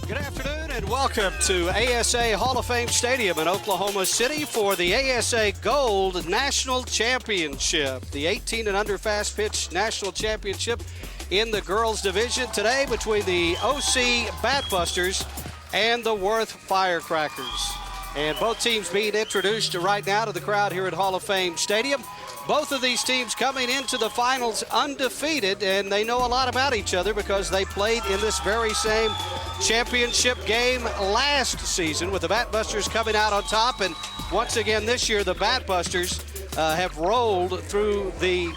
Good afternoon and welcome to ASA Hall of Fame Stadium in Oklahoma City for the ASA Gold National Championship, the 18 and under fast pitch national championship in the girls division today between the OC Batbusters and the Worth Firecrackers. And both teams being introduced right now to the crowd here at Hall of Fame Stadium. Both of these teams coming into the finals undefeated, and they know a lot about each other because they played in this very same championship game last season, with the Batbusters coming out on top. And once again this year, the Batbusters have rolled through the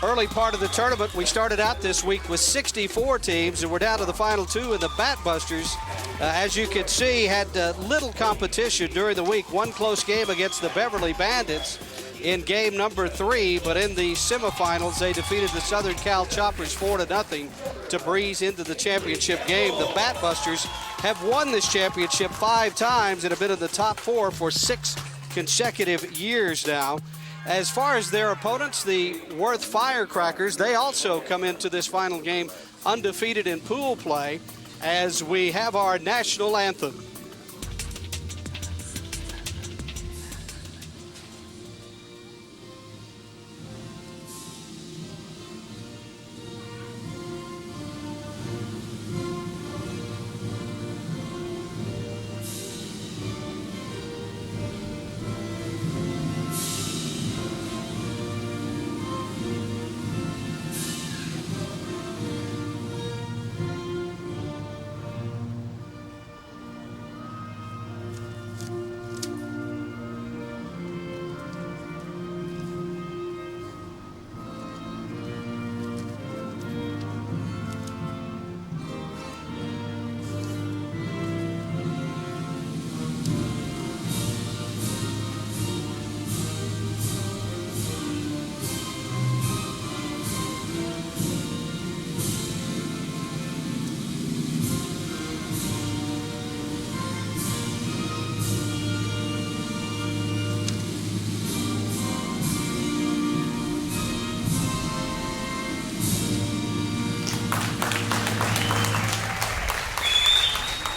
early part of the tournament. We started out this week with 64 teams, and we're down to the final two, and the Batbusters, as you can see, had little competition during the week. One close game against the Beverly Bandits in game number 3, but in the semifinals, they defeated the Southern Cal Choppers 4-0 to breeze into the championship game. The Batbusters have won this championship 5 times and have been in the top 4 for 6 consecutive years now. As far as their opponents, the Worth Firecrackers, they also come into this final game undefeated in pool play as we have our national anthem.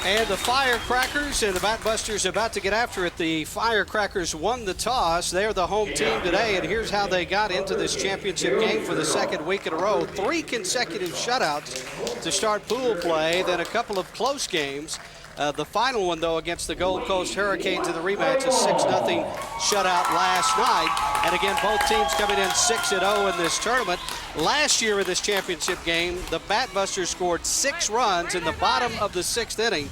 And the Firecrackers and the Batbusters about to get after it. The Firecrackers won the toss. They're the home team today, and here's how they got into this championship game for the second week in a row. 3 consecutive shutouts to start pool play, then a couple of close games. The final one, though, against the Gold Coast Hurricanes in the rematch, a 6-0 shutout last night. And again, both teams coming in 6-0 in this tournament. Last year in this championship game, the Batbusters scored 6 runs in the bottom of the 6th inning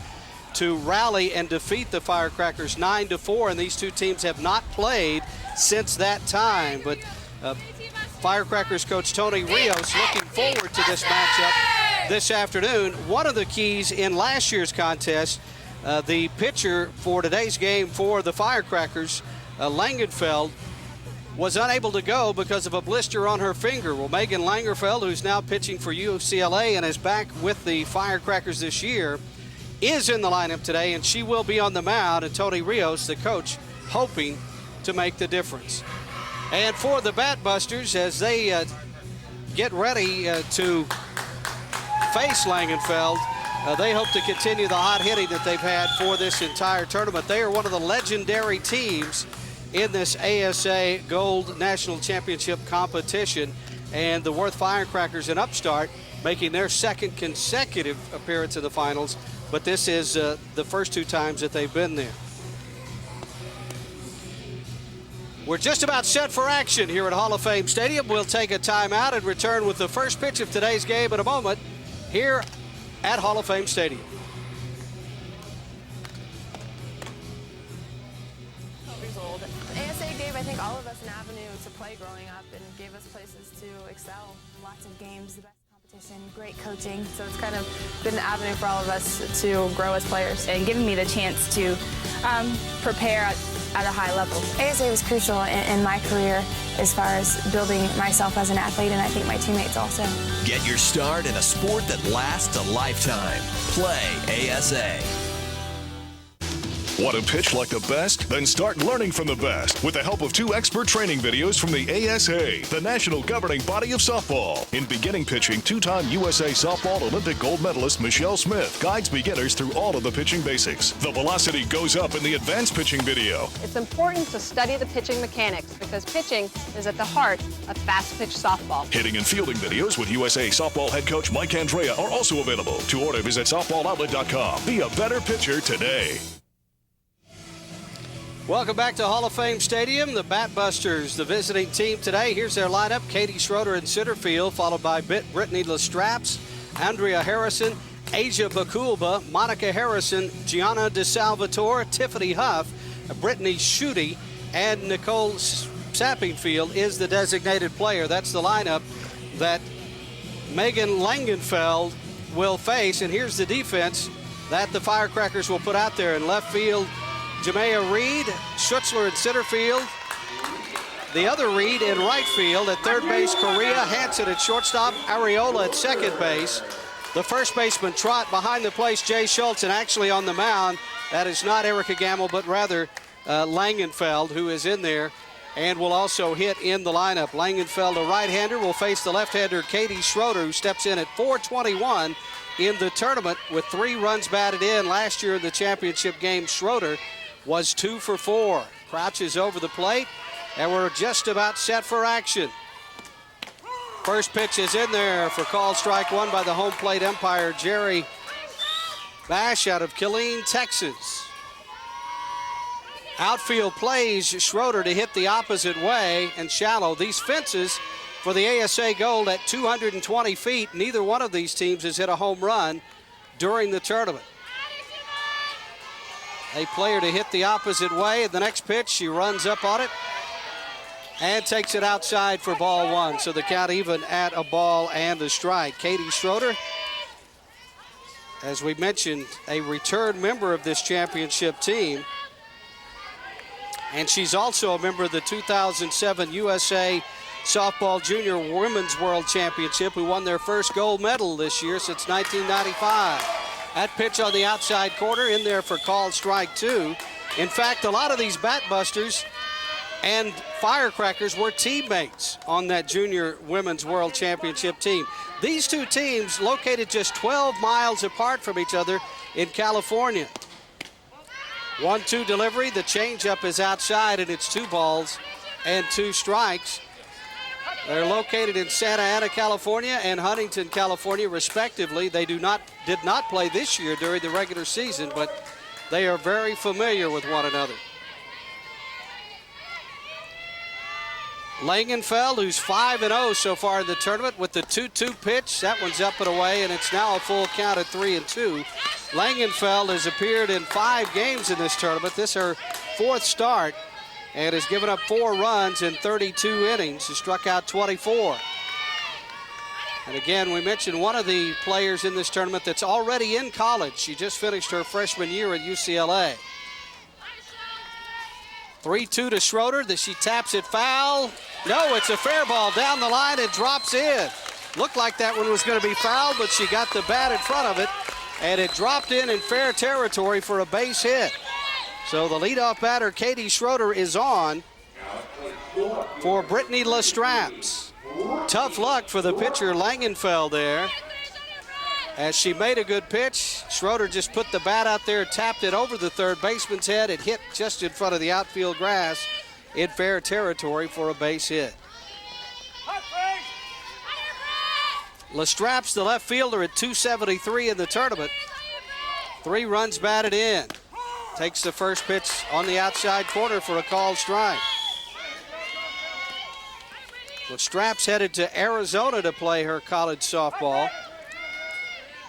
to rally and defeat the Firecrackers 9-4, and these two teams have not played since that time. But Firecrackers coach Tony Rios looking forward to this matchup this afternoon. One of the keys in last year's contest, the pitcher for today's game for the Firecrackers, Langenfeld, was unable to go because of a blister on her finger. Well, Megan Langerfeld, who's now pitching for UCLA and is back with the Firecrackers this year, is in the lineup today, and she will be on the mound, and Tony Rios, the coach, hoping to make the difference. And for the Batbusters, as they get ready to face Langenfeld, they hope to continue the hot hitting that they've had for this entire tournament. They are one of the legendary teams in this ASA Gold National Championship competition, and the Worth Firecrackers, an upstart, making their second consecutive appearance in the finals, but this is the first 2 times that they've been there. We're just about set for action here at Hall of Fame Stadium. We'll take a timeout and return with the first pitch of today's game in a moment here at Hall of Fame Stadium. The ASA gave, I think, all of us an avenue to play growing up and gave us places to excel. Lots of games, the best competition, great coaching. So it's kind of been an avenue for all of us to grow as players. And giving me the chance to prepare at a high level. ASA was crucial in my career as far as building myself as an athlete, and I think my teammates also. Get your start in a sport that lasts a lifetime. Play ASA. Want to pitch like the best? Then start learning from the best with the help of 2 expert training videos from the ASA, the national governing body of softball. In beginning pitching, 2-time USA softball Olympic gold medalist Michelle Smith guides beginners through all of the pitching basics. The velocity goes up in the advanced pitching video. It's important to study the pitching mechanics because pitching is at the heart of fast-pitch softball. Hitting and fielding videos with USA softball head coach Mike Andrea are also available. To order, visit softballoutlet.com. Be a better pitcher today. Welcome back to Hall of Fame Stadium. The Batbusters, the visiting team today. Here's their lineup. Katie Schroeder in center field, followed by Brittany Lestraps, Andrea Harrison, Asia Bakulba, Monica Harrison, Gianna DeSalvatore, Tiffany Huff, Brittany Schutte, and Nicole Sappingfield is the designated player. That's the lineup that Megan Langenfeld will face. And here's the defense that the Firecrackers will put out there. In left field, Jamea Reed, Schutzler in center field. The other Reed in right field. At third base, Correa, Hansen at shortstop, Areola at second base. The first baseman, Trott, behind the plate, Jay Schultz, and actually on the mound, that is not Erica Gamble, but rather Langenfeld, who is in there and will also hit in the lineup. Langenfeld, a right-hander, will face the left-hander Katie Schroeder, who steps in at .421 in the tournament with 3 runs batted in. Last year in the championship game, Schroeder was 2 for 4. Crouches over the plate, and we're just about set for action. First pitch is in there for called strike 1 by the home plate umpire, Jerry Bash out of Killeen, Texas. Outfield plays Schroeder to hit the opposite way and shallow. These fences for the ASA Gold at 220 feet. Neither one of these teams has hit a home run during the tournament. A player to hit the opposite way. The next pitch, she runs up on it and takes it outside for ball 1. So the count even at a ball and a strike. Katie Schroeder, as we mentioned, a return member of this championship team. And she's also a member of the 2007 USA Softball Junior Women's World Championship, who won their first gold medal this year since 1995. That pitch on the outside corner in there for called strike 2. In fact, a lot of these Batbusters and Firecrackers were teammates on that Junior Women's World Championship team. These two teams located just 12 miles apart from each other in California. 1-2 delivery. The changeup is outside, and it's 2 balls and 2 strikes. They're located in Santa Ana, California, and Huntington, California, respectively. They did not play this year during the regular season, but they are very familiar with one another. Langenfeld, who's 5-0 so far in the tournament, with the 2-2 pitch. That one's up and away, and it's now a full count at 3-2. Langenfeld has appeared in 5 games in this tournament. This is her 4th start, and has given up 4 runs in 32 innings. She struck out 24. And again, we mentioned one of the players in this tournament that's already in college. She just finished her freshman year at UCLA. 3-2 to Schroeder. She taps it foul. No, it's a fair ball down the line and drops in. Looked like that one was going to be fouled, but she got the bat in front of it, and it dropped in fair territory for a base hit. So the leadoff batter, Katie Schroeder, is on for Brittany Lestraps. Tough luck for the pitcher, Langenfeld, there. As she made a good pitch, Schroeder just put the bat out there, tapped it over the third baseman's head. It hit just in front of the outfield grass in fair territory for a base hit. Lestraps, the left fielder, at 273 in the tournament. 3 runs batted in. Takes the first pitch on the outside corner for a called strike. Lestraps headed to Arizona to play her college softball.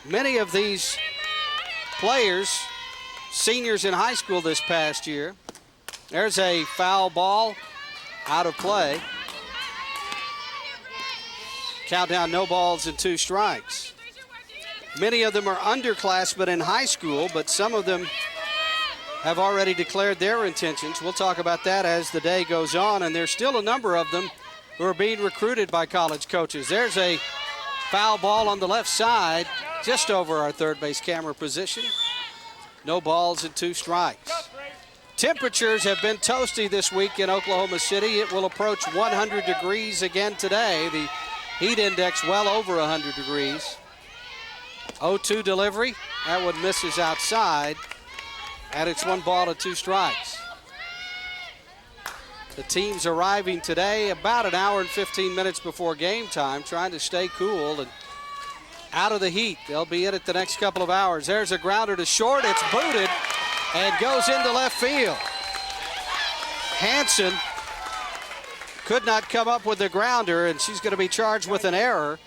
Many of these players, seniors in high school this past year. There's a foul ball out of play. Countdown, no balls and 2 strikes. Many of them are underclassmen in high school, but some of them have already declared their intentions. We'll talk about that as the day goes on, and there's still a number of them who are being recruited by college coaches. There's a foul ball on the left side, just over our third base camera position. No balls and 2 strikes. Temperatures have been toasty this week in Oklahoma City. It will approach 100 degrees again today. The heat index well over 100 degrees. 0-2 delivery. That one misses outside. And it's 1 ball and 2 strikes. The team's arriving today about an hour and 15 minutes before game time, trying to stay cool and out of the heat. They'll be in it the next couple of hours. There's a grounder to short. It's booted and goes into left field. Hanson could not come up with the grounder, and she's going to be charged with an error.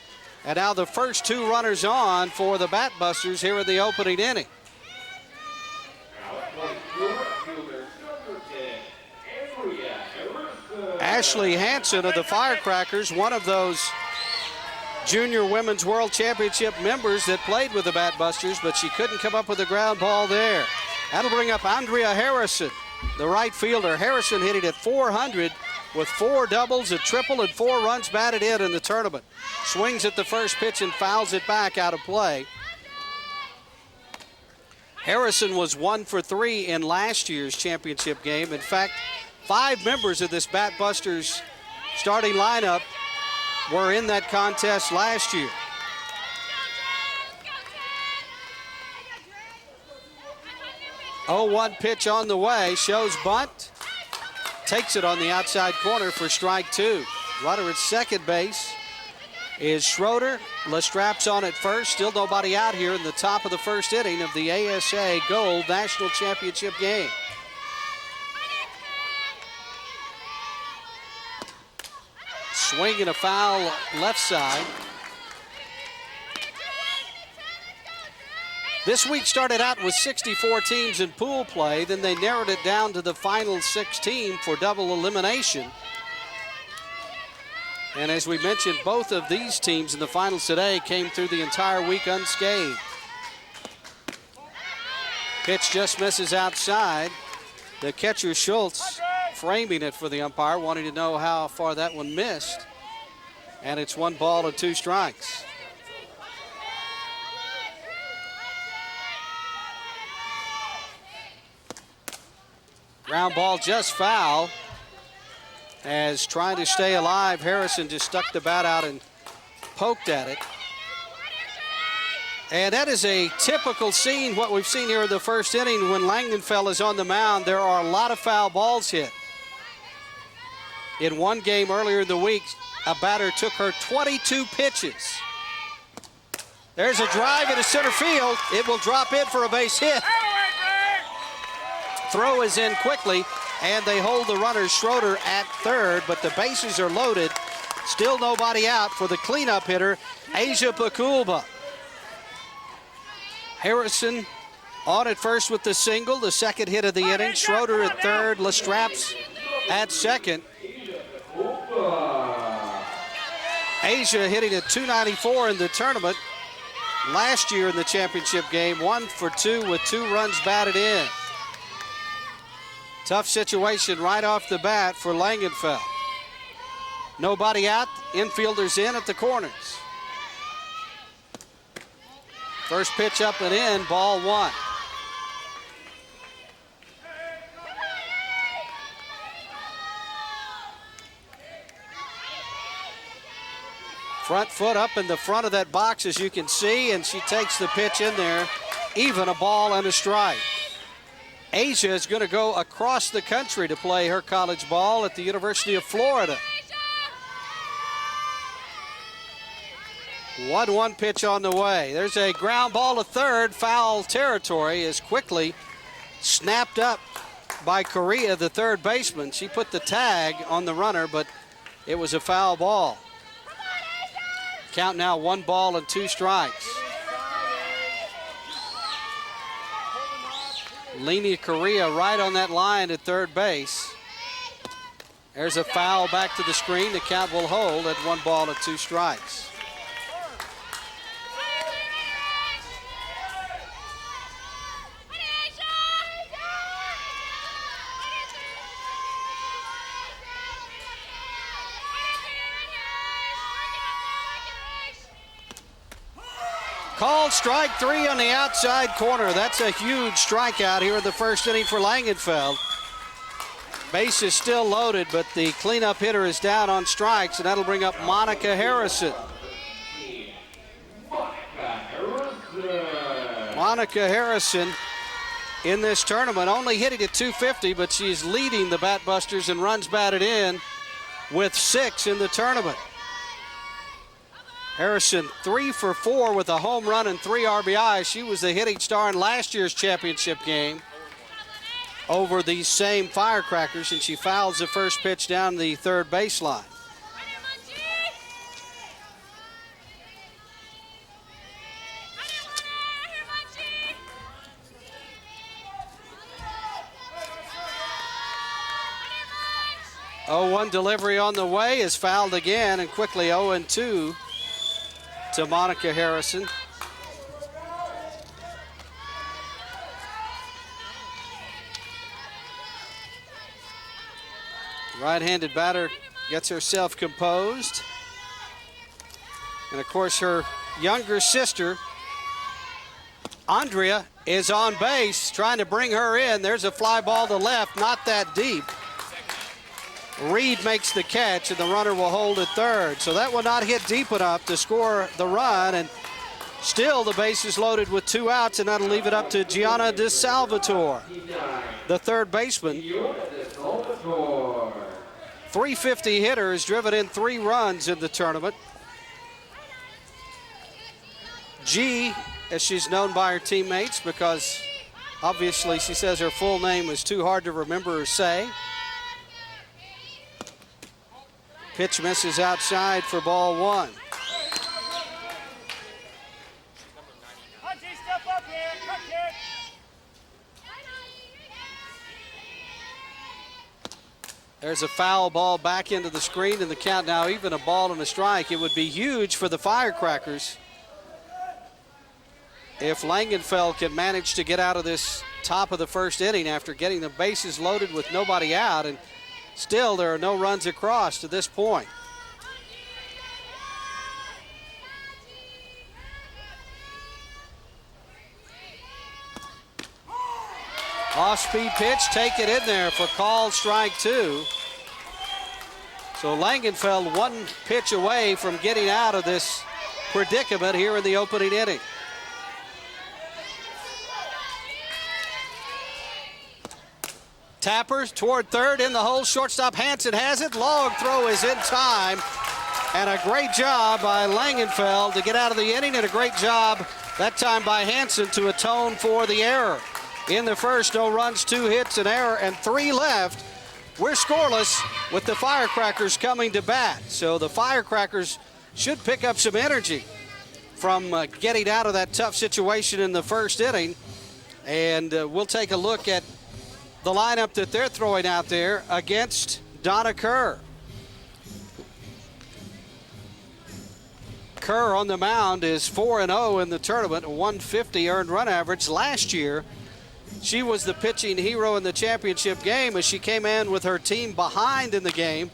And now the first 2 runners on for the Batbusters here in the opening inning. Ashley Hanson of the Firecrackers, one of those Junior Women's World Championship members that played with the Batbusters, but she couldn't come up with a ground ball there. That'll bring up Andrea Harrison, the right fielder. Harrison hitting at .400 with 4 doubles, a triple, and 4 runs batted in the tournament. Swings at the first pitch and fouls it back out of play. Harrison was 1 for 3 in last year's championship game. In fact, 5 members of this Batbusters starting lineup were in that contest last year. Oh, 1 pitch on the way, shows bunt, takes it on the outside corner for strike 2. Runner at second base is Schroeder. Lestrap's on at first. Still nobody out here in the top of the first inning of the ASA Gold National Championship game. Swing and a foul left side. This week started out with 64 teams in pool play. Then they narrowed it down to the final 16 for double elimination. And as we mentioned, both of these teams in the finals today came through the entire week unscathed. Pitch just misses outside. The catcher, Schultz, framing it for the umpire, wanting to know how far that one missed. And it's 1 ball and 2 strikes. Ground ball just foul. As trying to stay alive, Harrison just stuck the bat out and poked at it. And that is a typical scene, what we've seen here in the first inning. When Langenfeld is on the mound, there are a lot of foul balls hit. In one game earlier in the week, a batter took her 22 pitches. There's a drive into center field. It will drop in for a base hit. Throw is in quickly, and they hold the runner Schroeder at third, but the bases are loaded. Still nobody out for the cleanup hitter, Asia Pakulba. Harrison on at first with the single, the second hit of the inning. Schroeder at third, Lestrap's at second. Asia hitting at .294 in the tournament. Last year in the championship game, 1 for 2 with 2 runs batted in. Tough situation right off the bat for Langenfeld. Nobody out, infielders in at the corners. First pitch up and in, ball 1. Front foot up in the front of that box, as you can see, and she takes the pitch in there, even a ball and a strike. Asia is going to go across the country to play her college ball at the University of Florida. 1-1 pitch on the way. There's a ground ball to third. Foul territory is quickly snapped up by Correa, the third baseman. She put the tag on the runner, but it was a foul ball. Count now 1 ball and 2 strikes. Lenia Correa right on that line at third base. There's a foul back to the screen. The count will hold at 1 ball and 2 strikes. Called strike 3 on the outside corner. That's a huge strikeout here in the first inning for Langenfeld. Base is still loaded, but the cleanup hitter is down on strikes, and that'll bring up Monica Harrison. Monica Harrison in this tournament only hitting at 250, but she's leading the Batbusters in runs batted in with 6 in the tournament. Harrison 3 for 4 with a home run and 3 RBIs. She was the hitting star in last year's championship game over these same Firecrackers, and she fouls the first pitch down the third baseline. Oh, 1 delivery on the way is fouled again, and quickly 0-2 to Monica Harrison. Right-handed batter gets herself composed. And of course her younger sister, Andrea, is on base trying to bring her in. There's a fly ball to left, not that deep. Reed makes the catch, and the runner will hold at third. So that will not hit deep enough to score the run, and still the base is loaded with 2 outs, and that'll leave it up to Gianna DeSalvatore, the third baseman. 350 hitter has driven in 3 runs in the tournament. G, as she's known by her teammates, because obviously she says her full name is too hard to remember or say. Pitch misses outside for ball 1. There's a foul ball back into the screen, and the count now even, a ball and a strike. It would be huge for the Firecrackers if Langenfeld can manage to get out of this top of the first inning after getting the bases loaded with nobody out, and still there are no runs across to this point. Off-speed pitch, take it in there for called strike 2. So Langenfeld 1 pitch away from getting out of this predicament here in the opening inning. Tappers toward third, in the hole, shortstop Hansen has it. Long throw is in time, and a great job by Langenfeld to get out of the inning, and a great job that time by Hansen to atone for the error. In the first, no runs, 2 hits, an error, and 3 left. We're scoreless with the Firecrackers coming to bat. So the Firecrackers should pick up some energy from getting out of that tough situation in the first inning. And we'll take a look at the lineup that they're throwing out there against Donna Kerr. Kerr on the mound is 4-0 in the tournament, a 150 earned run average. Last year, she was the pitching hero in the championship game as she came in with her team behind in the game,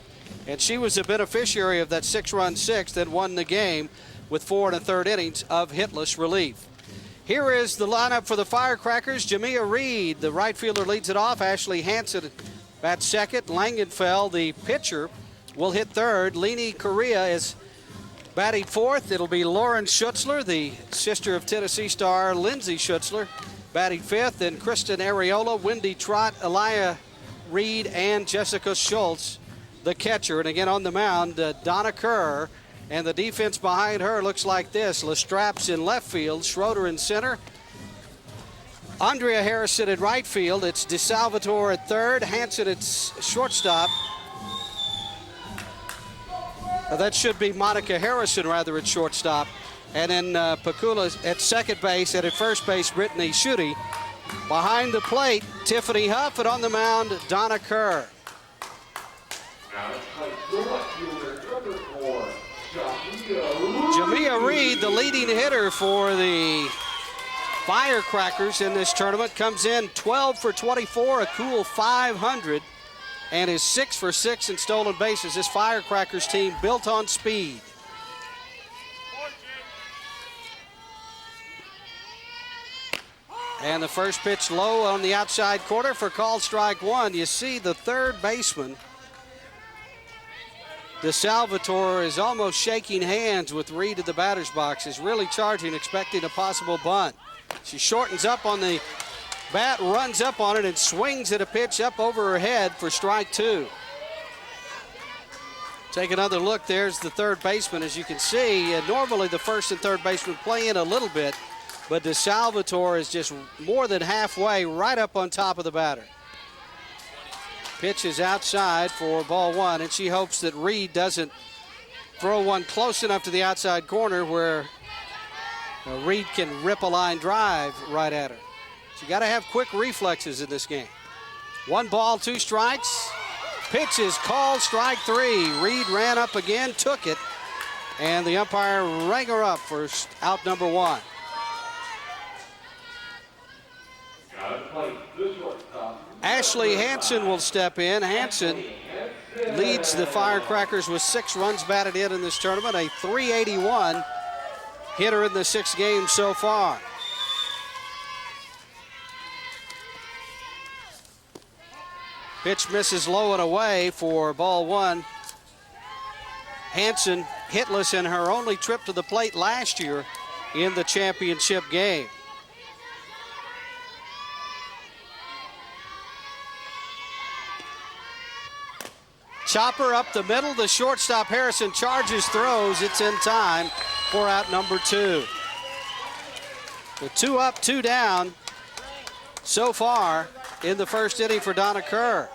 and she was a beneficiary of that 6-run sixth that won the game with 4 1/3 innings of hitless relief. Here is the lineup for the Firecrackers. Jamia Reed, the right fielder, leads it off. Ashley Hansen bats second. Langenfeld, the pitcher, will hit third. Leni Correa is batting fourth. It'll be Lauren Schutzler, the sister of Tennessee star Lindsay Schutzler, batting fifth, and Kristen Areola, Wendy Trott, Elia Reed, and Jessica Schultz, the catcher. And again on the mound, Donna Kerr, and the defense behind her looks like this. Lestrap's in left field, Schroeder in center, Andrea Harrison in right field. It's DeSalvatore at third, Hansen at shortstop. That should be Monica Harrison rather at shortstop. And then Pakula at second base, and at first base, Brittany Schutte. Behind the plate, Tiffany Huff, and on the mound, Donna Kerr. Jamia Reed, the leading hitter for the Firecrackers in this tournament, comes in 12 for 24, a cool .500, and is 6 for 6 in stolen bases. This Firecrackers team built on speed. And the first pitch low on the outside corner for called strike one. You see the third baseman, DeSalvatore, is almost shaking hands with Reed at the batter's box. Is really charging, expecting a possible bunt. She shortens up on the bat, runs up on it, and swings at a pitch up over her head for strike two. Take another look. There's the third baseman, as you can see. Normally the first and third baseman play in a little bit, but DeSalvatore is just more than halfway right up on top of the batter. Pitch is outside for ball one, and she hopes that Reed doesn't throw one close enough to the outside corner where Reed can rip a line drive right at her. So you got to have quick reflexes in this game. 1 ball, 2 strikes. Pitch is called strike three. Reed ran up again, took it, and the umpire rang her up for out number one. Ashley Hansen will step in. Hansen leads the Firecrackers with 6 runs batted in this tournament, a .381 hitter in the 6 games so far. Pitch misses low and away for ball one. Hansen hitless in her only trip to the plate last year in the championship game. Chopper up the middle. The shortstop Harrison charges, throws. It's in time for out number 2. The 2 up, 2 down so far in the first inning for Donna Kerr.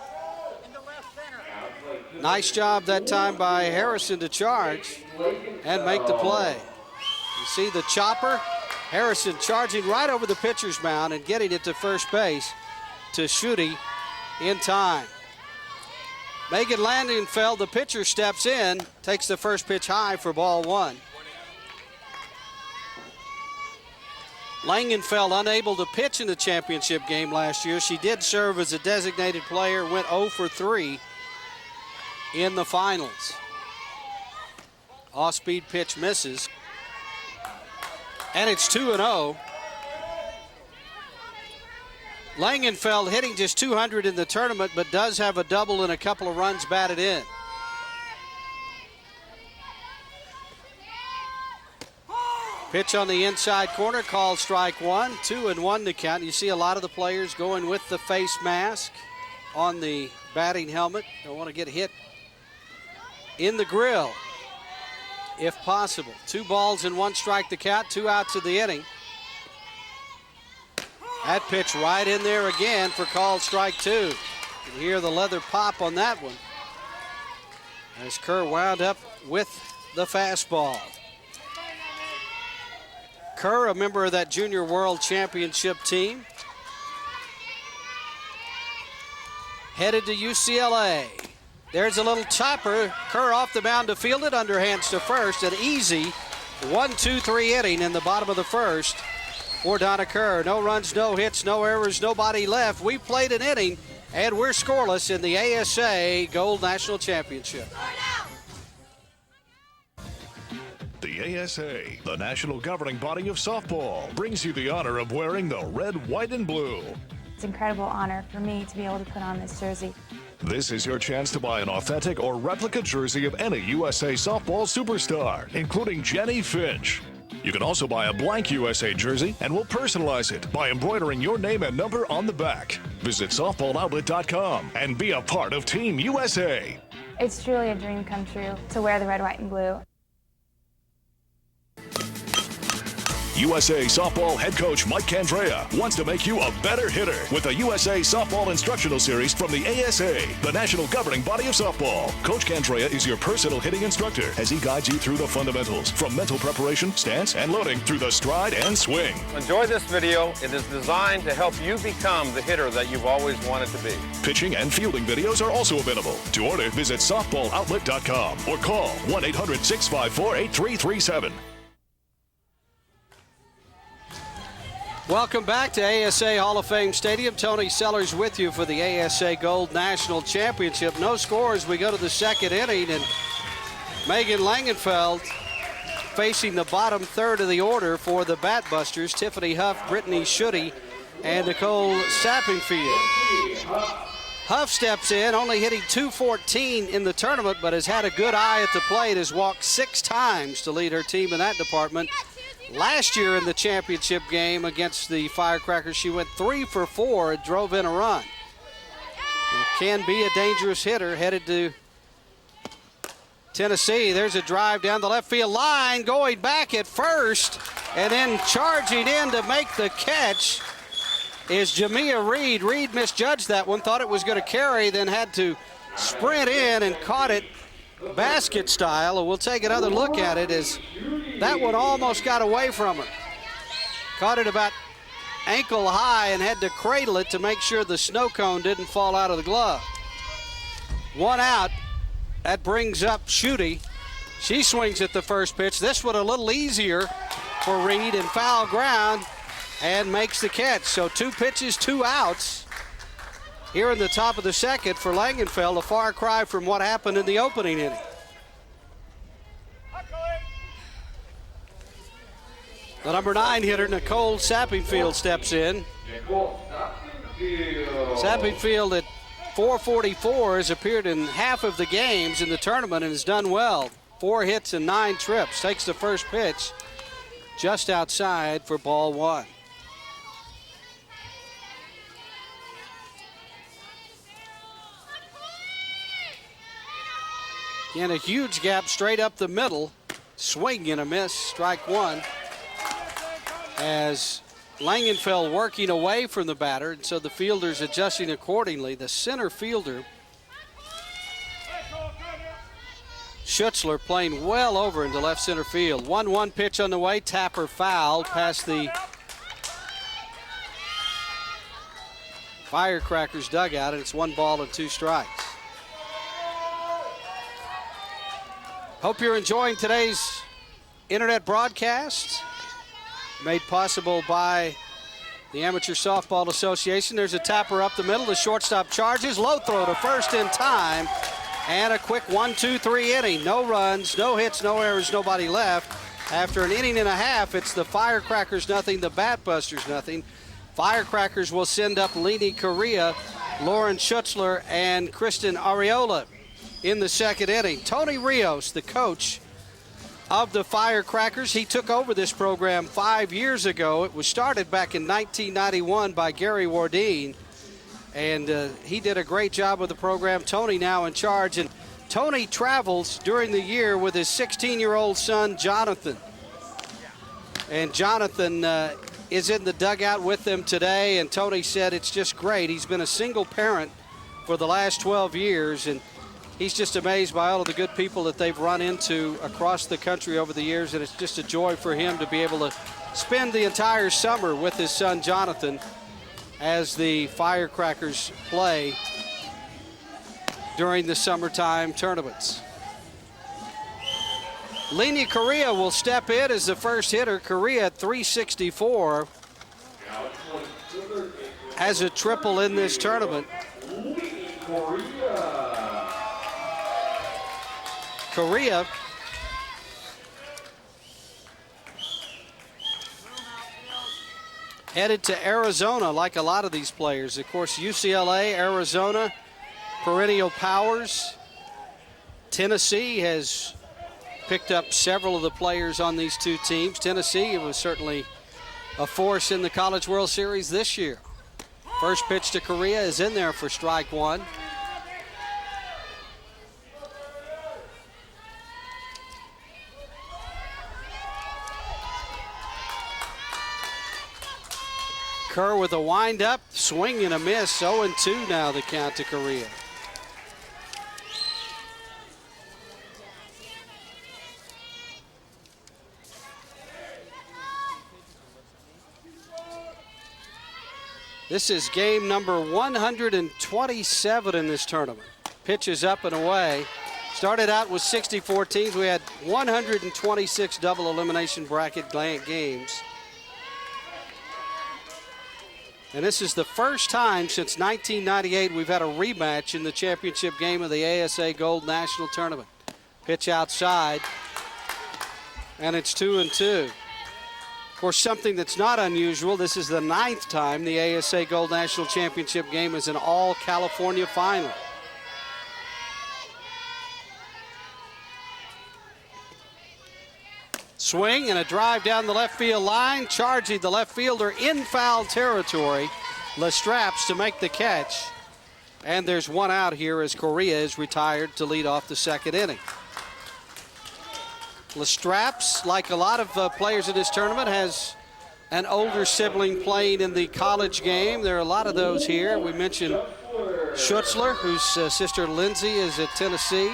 Nice job that time by Harrison to charge and make the play. You see the chopper. Harrison charging right over the pitcher's mound and getting it to first base to Schutte in time. Megan Langenfeld, the pitcher, steps in, takes the first pitch high for ball one. Langenfeld unable to pitch in the championship game last year. She did serve as a designated player, went 0 for 3 in the finals. Off-speed pitch misses. And it's 2-0. Langenfeld hitting just 200 in the tournament, but does have a double and a couple of runs batted in. Pitch on the inside corner, called strike one. 2-1 to count. You see a lot of the players going with the face mask on the batting helmet. Don't want to get hit in the grill if possible. 2 balls and 1 strike to count, 2 outs of the inning. That pitch right in there again for called strike 2. You can hear the leather pop on that one as Kerr wound up with the fastball. Kerr, a member of that Junior World Championship team, headed to UCLA. There's a little chopper. Kerr off the mound to field it, underhands to first. An easy 1-2-3 inning in the bottom of the first for Donna Kerr. No runs, no hits, no errors, nobody left. We played an inning, and we're scoreless in the ASA Gold National Championship. The ASA, the national governing body of softball, brings you the honor of wearing the red, white, and blue. It's an incredible honor for me to be able to put on this jersey. This is your chance to buy an authentic or replica jersey of any USA softball superstar, including Jenny Finch. You can also buy a blank USA jersey, and we'll personalize it by embroidering your name and number on the back. Visit softballoutlet.com and be a part of Team USA. It's truly a dream come true to wear the red, white, and blue. USA Softball head coach Mike Candrea wants to make you a better hitter with the USA Softball Instructional Series from the ASA, the national governing body of softball. Coach Candrea is your personal hitting instructor as he guides you through the fundamentals, from mental preparation, stance, and loading through the stride and swing. Enjoy this video. It is designed to help you become the hitter that you've always wanted to be. Pitching and fielding videos are also available. To order, visit softballoutlet.com or call 1-800-654-8337. Welcome back to ASA Hall of Fame Stadium. Tony Sellers with you for the ASA Gold National Championship. No score as we go to the second inning, and Megan Langenfeld facing the bottom third of the order for the Batbusters. Tiffany Huff, Brittany Schutte, and Nicole Sappingfield. Huff steps in, only hitting .214 in the tournament, but has had a good eye at the plate, has walked 6 times to lead her team in that department. Last year in the championship game against the Firecrackers, she went 3 for 4 and drove in a run. Can be a dangerous hitter headed to Tennessee. There's a drive down the left field line, going back at first, and then charging in to make the catch is Jamia Reed. Reed misjudged that one, thought it was going to carry, then had to sprint in and caught it basket style. And we'll take another look at it as that one almost got away from her. Caught it about ankle high and had to cradle it to make sure the snow cone didn't fall out of the glove. 1 out. That brings up Schutte. She swings at the first pitch. This one a little easier for Reed in foul ground, and makes the catch. So 2 pitches, 2 outs here in the top of the second for Langenfeld. A far cry from what happened in the opening inning. The number 9 hitter, Nicole Sappingfield, steps in. Sappingfield at .444 has appeared in half of the games in the tournament and has done well. 4 hits and 9 trips. Takes the first pitch just outside for ball 1. Again, a huge gap straight up the middle. Swing and a miss, strike 1. As Langenfeld working away from the batter, and so the fielder's adjusting accordingly. The center fielder, Schutzler, playing well over into left center field. 1-1 pitch on the way. Tapper fouled past the Firecrackers dugout, and it's 1 ball and 2 strikes. Hope you're enjoying today's internet broadcast, made possible by the Amateur Softball Association. There's a tapper up the middle. The shortstop charges. Low throw to first in time. And a quick 1-2-3 inning. No runs, no hits, no errors, nobody left. After an inning and a half, it's the Firecrackers nothing, the Batbusters nothing. Firecrackers will send up Leni Correa, Lauren Schutzler, and Kristen Areola in the second inning. Tony Rios, the coach of the Firecrackers, he took over this program 5 years ago. It was started back in 1991 by Gary Wardeen, and he did a great job with the program. Tony now in charge, and Tony travels during the year with his 16-year-old son, Jonathan. And Jonathan is in the dugout with them today, and Tony said it's just great. He's been a single parent for the last 12 years, and he's just amazed by all of the good people that they've run into across the country over the years, and it's just a joy for him to be able to spend the entire summer with his son Jonathan as the Firecrackers play during the summertime tournaments. Leni Correa will step in as the first hitter. Correa at .364 has a triple in this tournament. Correa headed to Arizona like a lot of these players. Of course, UCLA, Arizona, perennial powers. Tennessee has picked up several of the players on these two teams. Tennessee was certainly a force in the College World Series this year. First pitch to Correa is in there for strike 1. Kerr with a windup, swing and a miss. 0-2 now the count to Correa. This is game number 127 in this tournament. Pitches up and away. Started out with 64 teams. We had 126 double elimination bracket games. And this is the first time since 1998 we've had a rematch in the championship game of the ASA Gold National Tournament. Pitch outside, and it's 2-2. Of course, something that's not unusual, this is the 9th time the ASA Gold National Championship game is an all-California final. Swing and a drive down the left field line, charging the left fielder in foul territory. Lestraps to make the catch. And there's one out here as Correa is retired to lead off the second inning. Lestraps, like a lot of players in this tournament, has an older sibling playing in the college game. There are a lot of those here. We mentioned Schutzler, whose sister Lindsay is at Tennessee.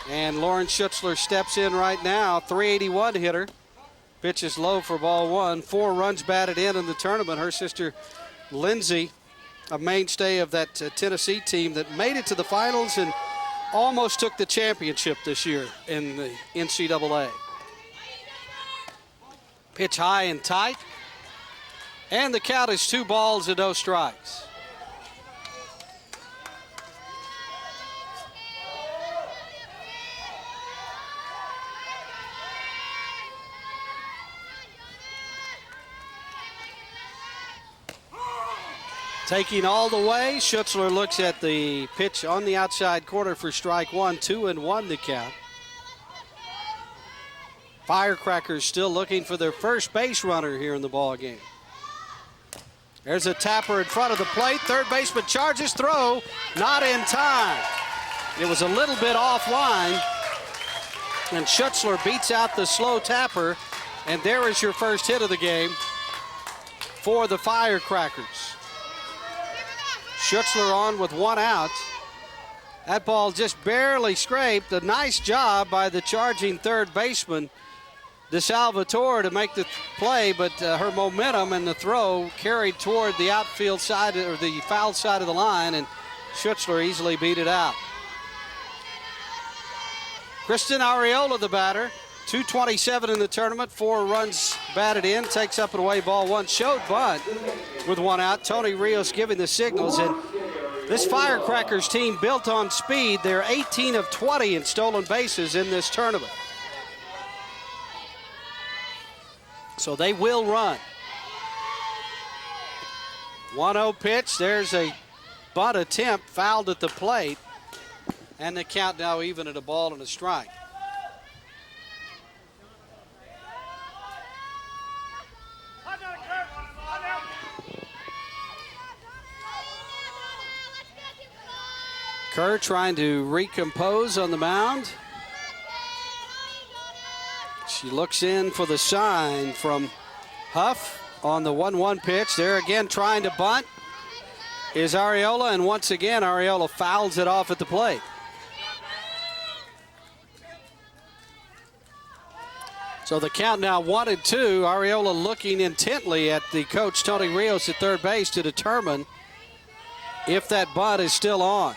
And Lauren Schutzler steps in right now, 381 hitter. Pitches low for ball one. 4 runs batted in the tournament. Her sister Lindsay, a mainstay of that Tennessee team that made it to the finals and almost took the championship this year in the NCAA. Pitch high and tight. And the count is 2 balls and no strikes. Taking all the way, Schutzler looks at the pitch on the outside corner for strike one, 2-1 the count. Firecrackers still looking for their first base runner here in the ball game. There's a tapper in front of the plate. Third baseman charges, throw, not in time. It was a little bit offline, and Schutzler beats out the slow tapper, and there is your first hit of the game for the Firecrackers. Schutzler on with 1 out. That ball just barely scraped. A nice job by the charging third baseman, DeSalvatore, to make the play, but her momentum and the throw carried toward the outfield side or the foul side of the line, and Schutzler easily beat it out. Kristen Arriola, the batter, 227 in the tournament, 4 runs batted in, takes up and away ball one. Showed bunt with 1 out. Tony Rios giving the signals, and this Firecrackers team built on speed. They're 18 of 20 in stolen bases in this tournament. So they will run. 1-0 pitch. There's a bunt attempt, fouled at the plate, and the count now even at a ball and a strike. Kerr trying to recompose on the mound. She looks in for the sign from Huff on the 1-1 pitch. There again trying to bunt is Arriola, and once again Arriola fouls it off at the plate. So the count now 1-2. Arriola looking intently at the coach Tony Rios at third base to determine if that bunt is still on.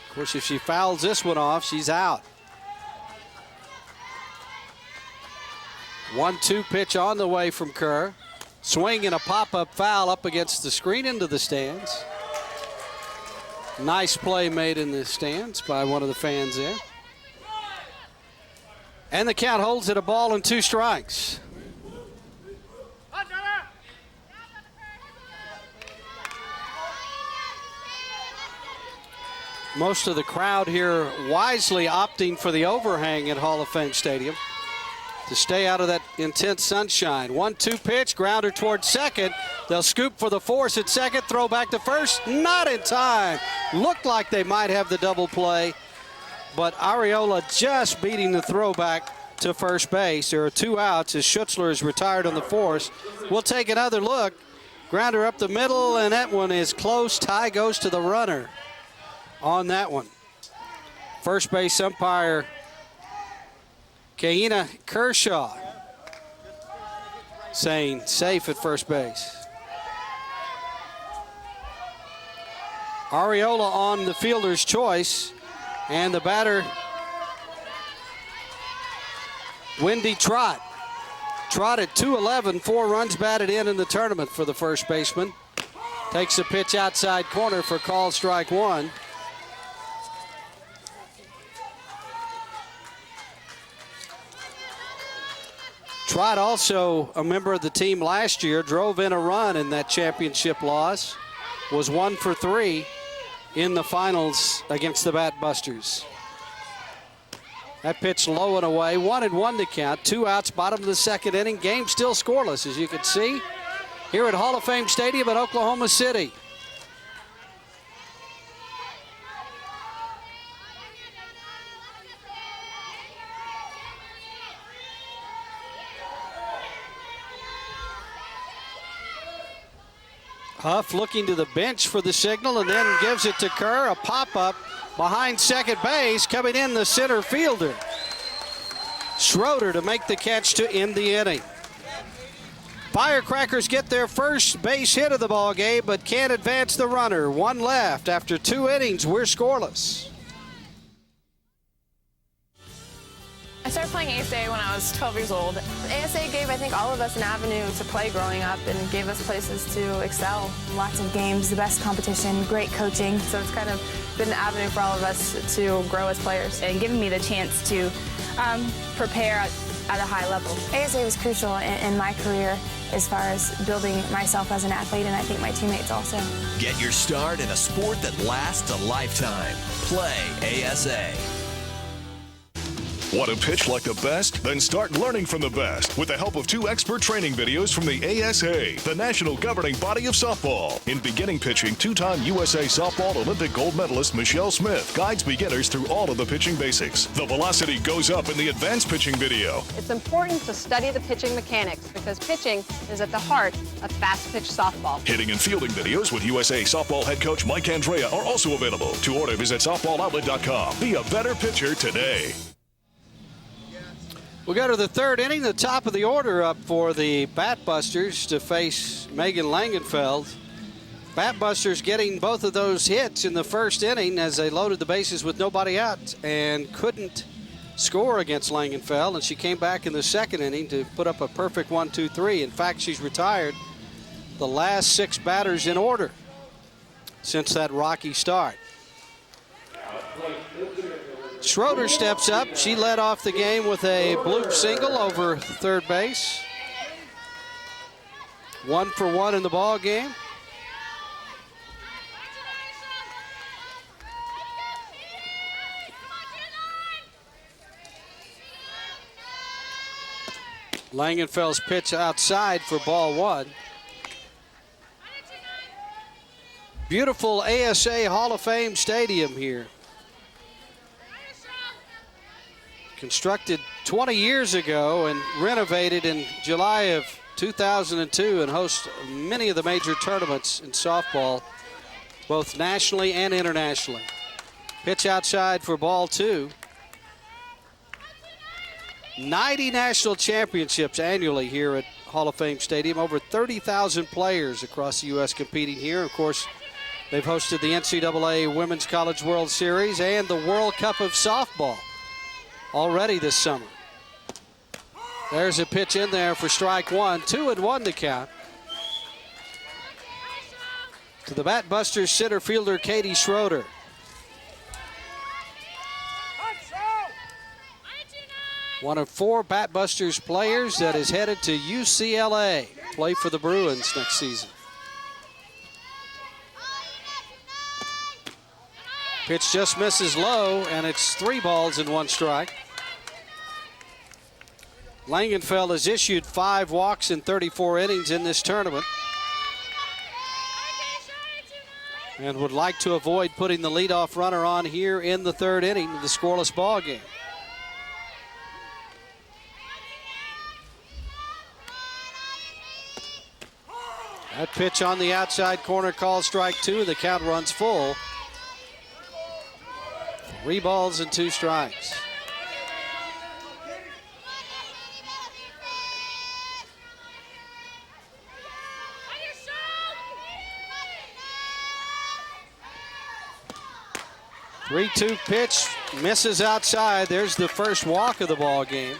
Of course, if she fouls this one off, she's out. 1-2 pitch on the way from Kerr. Swing and a pop-up foul up against the screen into the stands. Nice play made in the stands by one of the fans there. And the count holds at a ball and 2 strikes. Most of the crowd here wisely opting for the overhang at Hall of Fame Stadium to stay out of that intense sunshine. 1-2 pitch, grounder towards second. They'll scoop for the force at second, throw back to first, not in time. Looked like they might have the double play, but Arriola just beating the throw back to first base. There are 2 outs as Schutzler is retired on the force. We'll take another look. Grounder up the middle, and that one is close. Tie goes to the runner on that one. First base umpire Kaina Kershaw saying safe at first base. Arriola on the fielder's choice, and the batter Wendy Trott. Trott at 211, 4 runs batted in the tournament for the first baseman. Takes a pitch outside corner for call strike 1. Trott, also a member of the team last year, drove in a run in that championship loss, was 1 for 3 in the finals against the Batbusters. That pitch low and away, 1-1 to count, 2 outs, bottom of the second inning. Game still scoreless, as you can see, here at Hall of Fame Stadium in Oklahoma City. Huff looking to the bench for the signal and then gives it to Kerr. A pop-up behind second base. Coming in, the center fielder, Schroeder, to make the catch to end the inning. Firecrackers get their first base hit of the ball game, but can't advance the runner. 1 left. After 2 innings, we're scoreless. I started playing ASA when I was 12 years old. ASA gave, I think, all of us an avenue to play growing up and gave us places to excel. Lots of games, the best competition, great coaching. So it's kind of been an avenue for all of us to grow as players. And giving me the chance to prepare at a high level. ASA was crucial in my career as far as building myself as an athlete, and I think my teammates also. Get your start in a sport that lasts a lifetime. Play ASA. Want to pitch like the best? Then start learning from the best with the help of 2 expert training videos from the ASA, the national governing body of softball. In beginning pitching, 2-time USA softball Olympic gold medalist Michelle Smith guides beginners through all of the pitching basics. The velocity goes up in the advanced pitching video. It's important to study the pitching mechanics because pitching is at the heart of fast-pitch softball. Hitting and fielding videos with USA softball head coach Mike Andrea are also available. To order, visit softballoutlet.com. Be a better pitcher today. We'll go to the third inning, the top of the order up for the Batbusters to face Megan Langenfeld. Batbusters getting both of those hits in the first inning as they loaded the bases with nobody out and couldn't score against Langenfeld, and she came back in the second inning to put up a perfect 1-2-3. In fact, she's retired the last 6 batters in order since that rocky start. Schroeder steps up. She led off the game with a bloop single over third base. 1 for 1 in the ball game. Langenfeld's pitch outside for ball 1. Beautiful ASA Hall of Fame Stadium here. Constructed 20 years ago and renovated in July of 2002 and hosts many of the major tournaments in softball, both nationally and internationally. Pitch outside for ball 2. 90 national championships annually here at Hall of Fame Stadium. Over 30,000 players across the U.S. competing here. Of course, they've hosted the NCAA Women's College World Series and the World Cup of Softball already this summer. There's a pitch in there for strike 1. 2-1 to count. To the Batbusters center fielder, Katie Schroeder. One of 4 Batbusters players that is headed to UCLA, play for the Bruins next season. Pitch just misses low, and it's 3 balls and 1 strike. Langenfeld has issued 5 walks in 34 innings in this tournament and would like to avoid putting the leadoff runner on here in the third inning of the scoreless ball game. That pitch on the outside corner called strike 2. The count runs full. 3 balls and 2 strikes. The 3-2 pitch misses outside. There's the first walk of the ball game.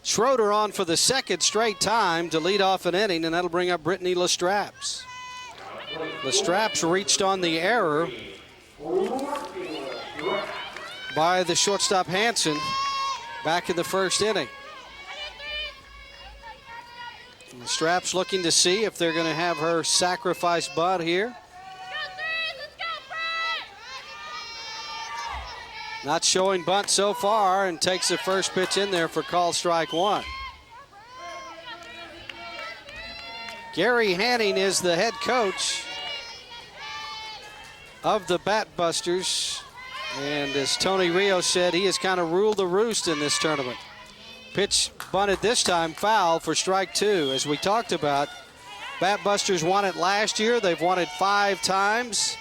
Schroeder on for the second straight time to lead off an inning, and that'll bring up Brittany Lestraps. Lestraps reached on the error by the shortstop Hansen back in the first inning. The Straps looking to see if they're going to have her sacrifice bunt here. Not showing bunt so far, and takes the first pitch in there for call strike one. Gary Hanning is the head coach of the Batbusters. And as Tony Rios said, he has kind of ruled the roost in this tournament. Pitch bunted this time, foul for strike two. As we talked about, Batbusters won it last year. They've won it 5 times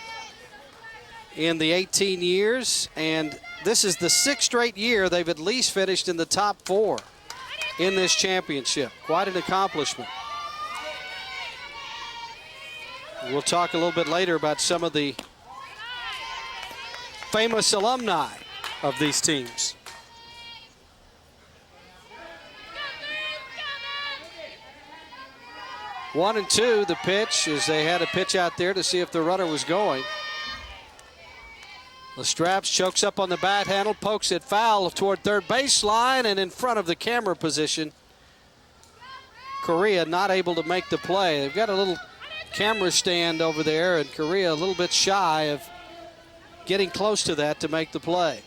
in the 18 years. And this is the 6th straight year they've at least finished in the top 4 in this championship. Quite an accomplishment. We'll talk a little bit later about some of the famous alumni of these teams. One and two, the pitch, as they had a pitch out there to see if the runner was going. Lestraps chokes up on the bat handle, pokes it foul toward third baseline and in front of the camera position. Correa not able to make the play. They've got a little camera stand over there, and Correa a little bit shy of getting close to that to make the play.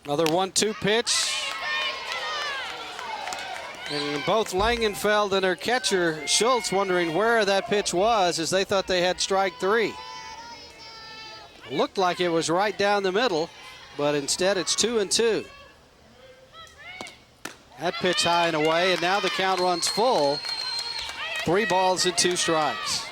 Another 1-2 pitch. And both Langenfeld and their catcher, Schultz, wondering where that pitch was, as they thought they had strike 3. Looked like it was right down the middle, but instead it's 2-2. That pitch high and away, and now the count runs full. 3 balls and 2 strikes.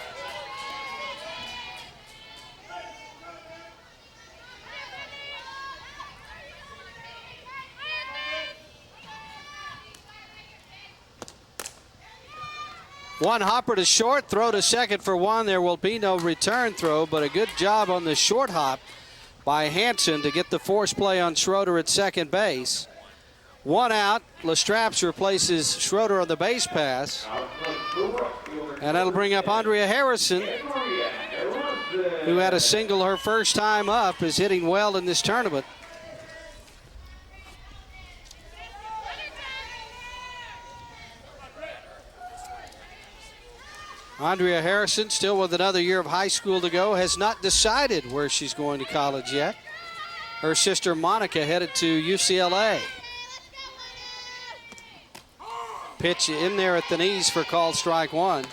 One hopper to short, throw to second for one. There will be no return throw, but a good job on the short hop by Hansen to get the force play on Schroeder at second base. 1 out. Lestraps replaces Schroeder on the base pass. And that'll bring up Andrea Harrison, who had a single her first time up, is hitting well in this tournament. Andrea Harrison, still with another year of high school to go, has not decided where she's going to college yet. Her sister Monica headed to UCLA. Pitch in there at the knees for called strike one.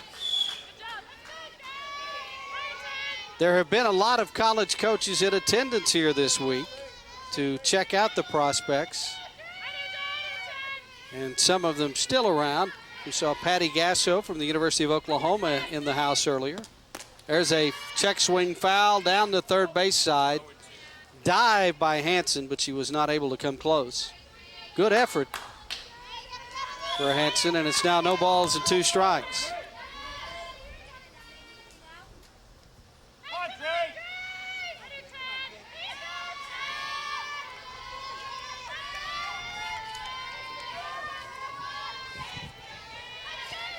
There have been a lot of college coaches in attendance here this week to check out the prospects, and some of them still around. We saw Patty Gasso from the University of Oklahoma in the house earlier. There's a check swing foul down the third base side. Dive by Hansen, but she was not able to come close. Good effort for Hansen, and it's now no balls and 2 strikes.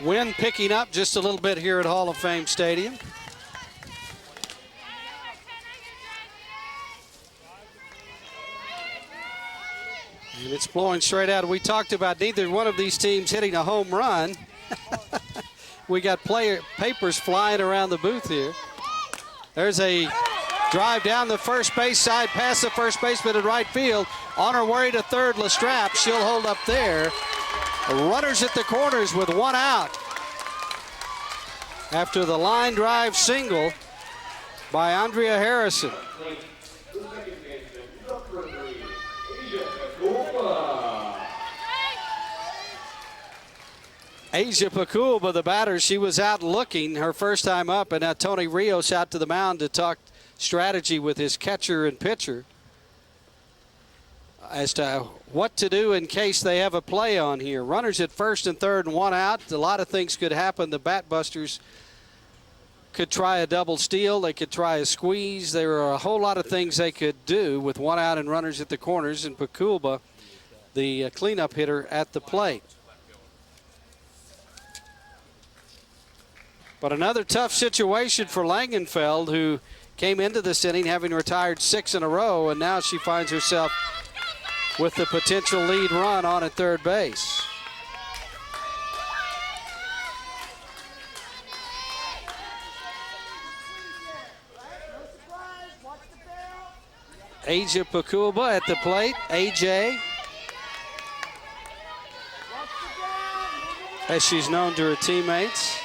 Wind picking up just a little bit here at Hall of Fame Stadium. And it's blowing straight out. We talked about neither one of these teams hitting a home run. We got papers flying around the booth here. There's a drive down the first base side, past the first baseman in right field. On her way to third, Lestraps. She'll hold up there. Runners at the corners with 1 out after the line drive single by Andrea Harrison. Asia Pakulba, the batter, she was out looking her first time up, and now Tony Rios out to the mound to talk strategy with his catcher and pitcher as to what to do in case they have a play on here. Runners at first and third and 1 out. A lot of things could happen. The Batbusters could try a double steal. They could try a squeeze. There are a whole lot of things they could do with 1 out and runners at the corners, and Pakulba, the cleanup hitter, at the plate. But another tough situation for Langenfeld, who came into this inning having retired 6 in a row, and now she finds herself with the potential lead run on at third base. Asia Pakuba at the plate. AJ, as she's known to her teammates.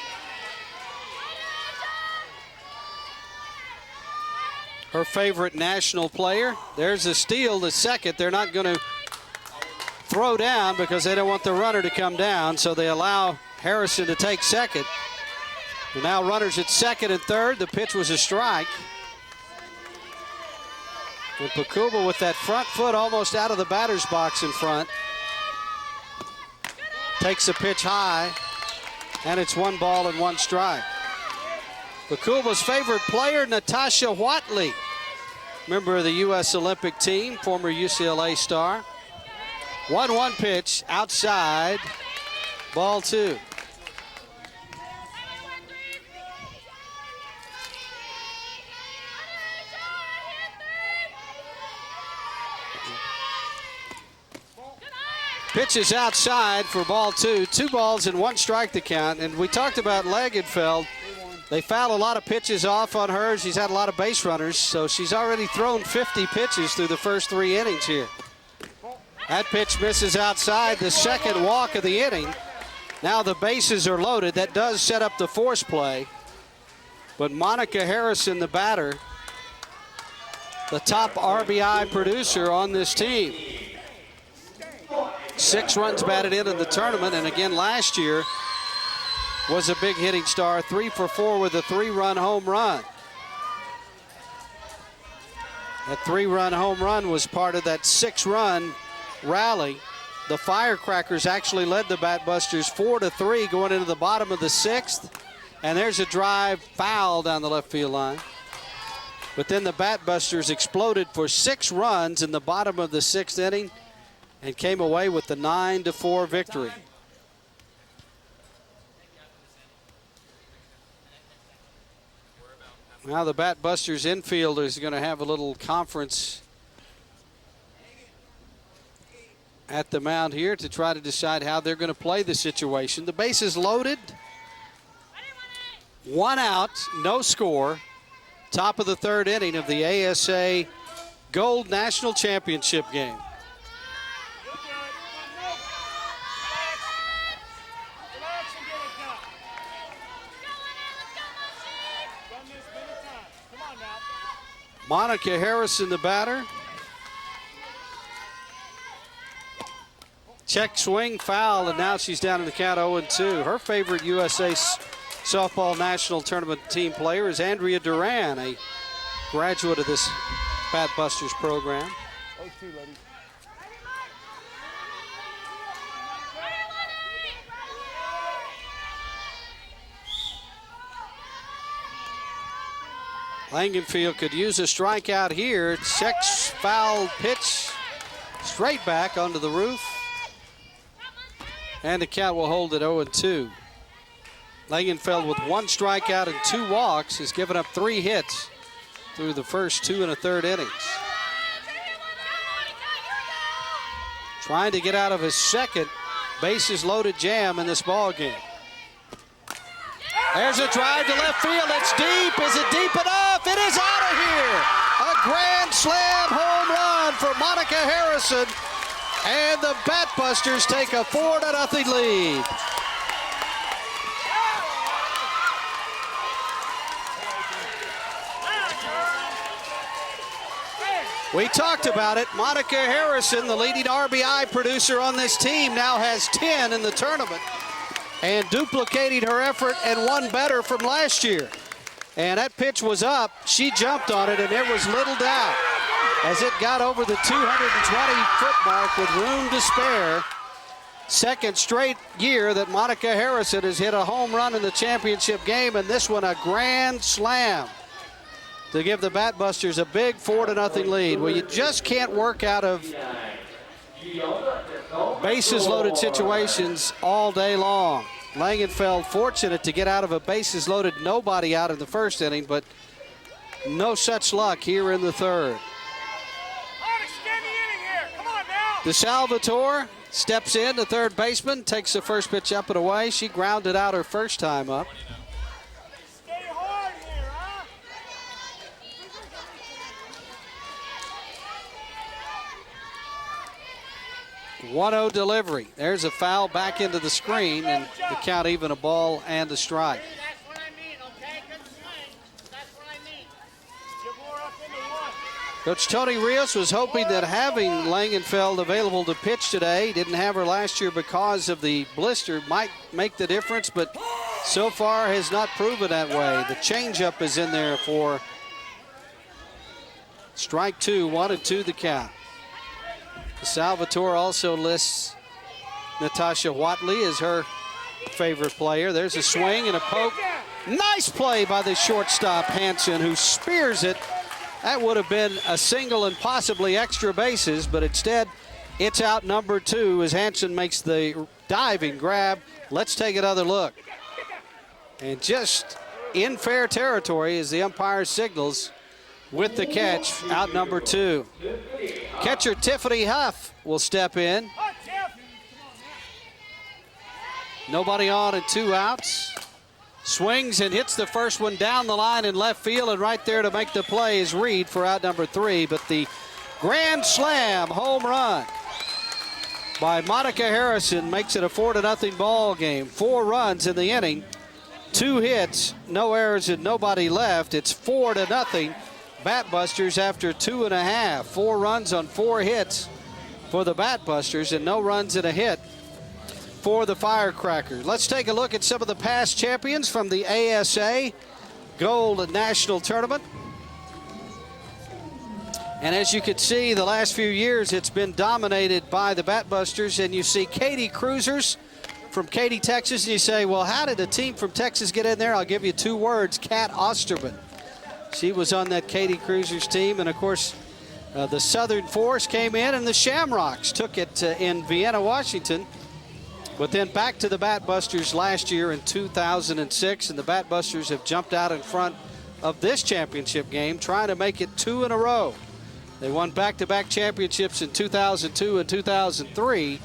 Her favorite national player. There's a steal to second. They're not going to throw down because they don't want the runner to come down, so they allow Harrison to take second. And now runners at second and third. The pitch was a strike. And Pakuba with that front foot almost out of the batter's box in front. Takes a pitch high, and it's 1 ball and 1 strike. Pakuba's favorite player, Natasha Watley, member of the U.S. Olympic team, former UCLA star. 1-1 pitch outside, ball 2. Pitch is outside for ball 2. 2 balls and 1 strike to count. And we talked about Langenfeld. They foul a lot of pitches off on her. She's had a lot of base runners, so she's already thrown 50 pitches through the first 3 innings here. That pitch misses outside, the second walk of the inning. Now the bases are loaded. That does set up the force play. But Monica Harrison, the batter, the top RBI producer on this team. 6 runs batted in the tournament, and again last year was a big hitting star, 3 for 4 with a 3-run home run. That 3-run home run was part of that 6-run rally. The Firecrackers actually led the Batbusters 4-3 going into the bottom of the 6th, and there's a drive foul down the left field line. But then the Batbusters exploded for 6 runs in the bottom of the 6th inning and came away with the 9-4 victory. Now the Batbusters infield is going to have a little conference at the mound here to try to decide how they're going to play the situation. The base is loaded. 1 out, no score. Top of the 3rd inning of the ASA Gold National Championship game. Monica Harrison, the batter. Check swing, foul, and now she's down in the count 0-2. Her favorite USA Softball National Tournament team player is Andrea Duran, a graduate of this Batbusters program. 0-2, ladies. Langenfeld could use a strikeout here. Checks foul pitch straight back onto the roof. And the count will hold at 0-2. Langenfeld with 1 strikeout and 2 walks has given up 3 hits through the first 2 1/3 innings. Trying to get out of his second bases loaded jam in this ball game. There's a drive to left field. It's deep. Is it deep enough? It is out of here. A grand slam home run for Monica Harrison. And the Batbusters take a 4-0 lead. We talked about it. Monica Harrison, the leading RBI producer on this team, now has 10 in the tournament, and duplicating her effort and 1 better from last year. And that pitch was up. She jumped on it, and there was little doubt as it got over the 220-foot mark with room to spare. Second straight year that Monica Harrison has hit a home run in the championship game, and this one a grand slam to give the Batbusters a big 4-0 lead. Well, you just can't work out of bases loaded situations all day long. Langenfeld fortunate to get out of a bases loaded nobody out in the first inning, but No such luck here in the third. DeSalvatore steps in, the third baseman, takes the first pitch up and away. She grounded out her first time up. 1-0 delivery. There's a foul back into the screen, and the count even, a ball and a strike. That's what I mean, okay? Good swing. That's what I mean. Get more up in the one. Coach Tony Rios was hoping that having Langenfeld available to pitch today, didn't have her last year because of the blister, might make the difference, but so far has not proven that way. The changeup is in there for strike two, 1-2 the count. Salvatore also lists Natasha Watley as her favorite player. There's a swing and a poke. Nice play by the shortstop, Hansen, who spears it. That would have been a single and possibly extra bases, but instead it's out number 2 as Hansen makes the diving grab. Let's take another look. And just in fair territory as the umpire signals with the catch, out number 2. Catcher Tiffany Huff will step in. Nobody on and 2 outs. Swings and hits the first one down the line in left field, and right there to make the play is Reed for out number 3. But the grand slam home run by Monica Harrison makes it a 4-0 ball game. 4 runs in the inning, 2 hits, no errors, and nobody left. It's 4-0. Batbusters after 2.5. 4 runs on 4 hits for the Batbusters and no runs and a hit for the Firecrackers. Let's take a look at some of the past champions from the ASA Gold National Tournament. And as you can see, the last few years it's been dominated by the Batbusters, and you see Katie Cruisers from Katy, Texas, and you say, well, how did a team from Texas get in there? I'll give you 2 words: Kat Osterman. She was on that Katy Cruisers team, and of course the Southern Force came in, and the Shamrocks took it in Vienna, Washington, but then back to the Batbusters last year in 2006, and the Batbusters have jumped out in front of this championship game, trying to make it 2 in a row. They won back-to-back championships in 2002 and 2003,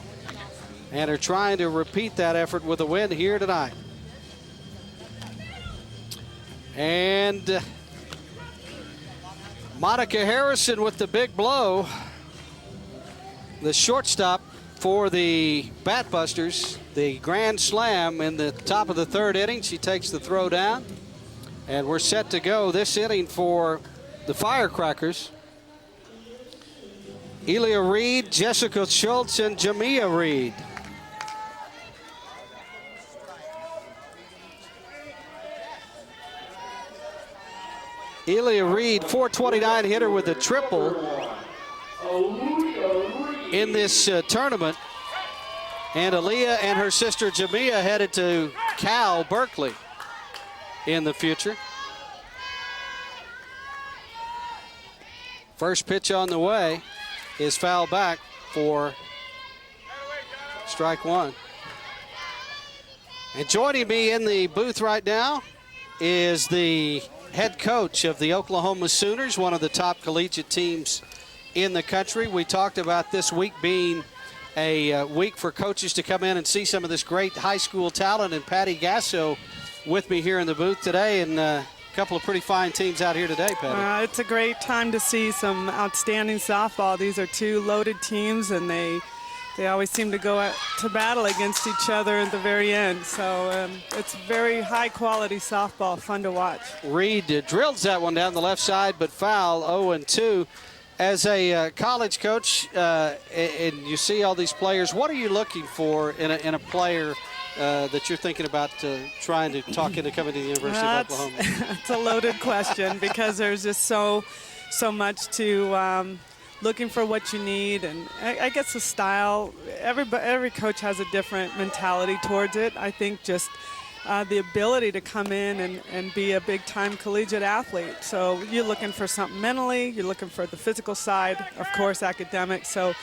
and are trying to repeat that effort with a win here tonight. And Monica Harrison with the big blow. The shortstop for the Batbusters, the grand slam in the top of the 3rd inning. She takes the throw down, and we're set to go this inning for the Firecrackers. Elia Reed, Jessica Schultz, and Jamia Reed. Elia Reed, 429 hitter with a triple in this tournament. And Aaliyah and her sister Jamia headed to Cal Berkeley in the future. First pitch on the way is foul back for strike 1. And joining me in the booth right now is the head coach of the Oklahoma Sooners, one of the top collegiate teams in the country. We talked about this week being a week for coaches to come in and see some of this great high school talent, and Patty Gasso with me here in the booth today, and a couple of pretty fine teams out here today, Patty. It's a great time to see some outstanding softball. These are 2 loaded teams, and they always seem to go to battle against each other at the very end. So it's very high-quality softball, fun to watch. Reed drills that one down the left side, but foul, 0-2. As a college coach, and you see all these players, what are you looking for in a player that you're thinking about trying to talk into coming to the University of Oklahoma? It's a loaded question because there's just so much to looking for what you need, and I guess the style. Every coach has a different mentality towards it. I think just the ability to come in and be a big-time collegiate athlete. So you're looking for something mentally, you're looking for the physical side, of course, academic. So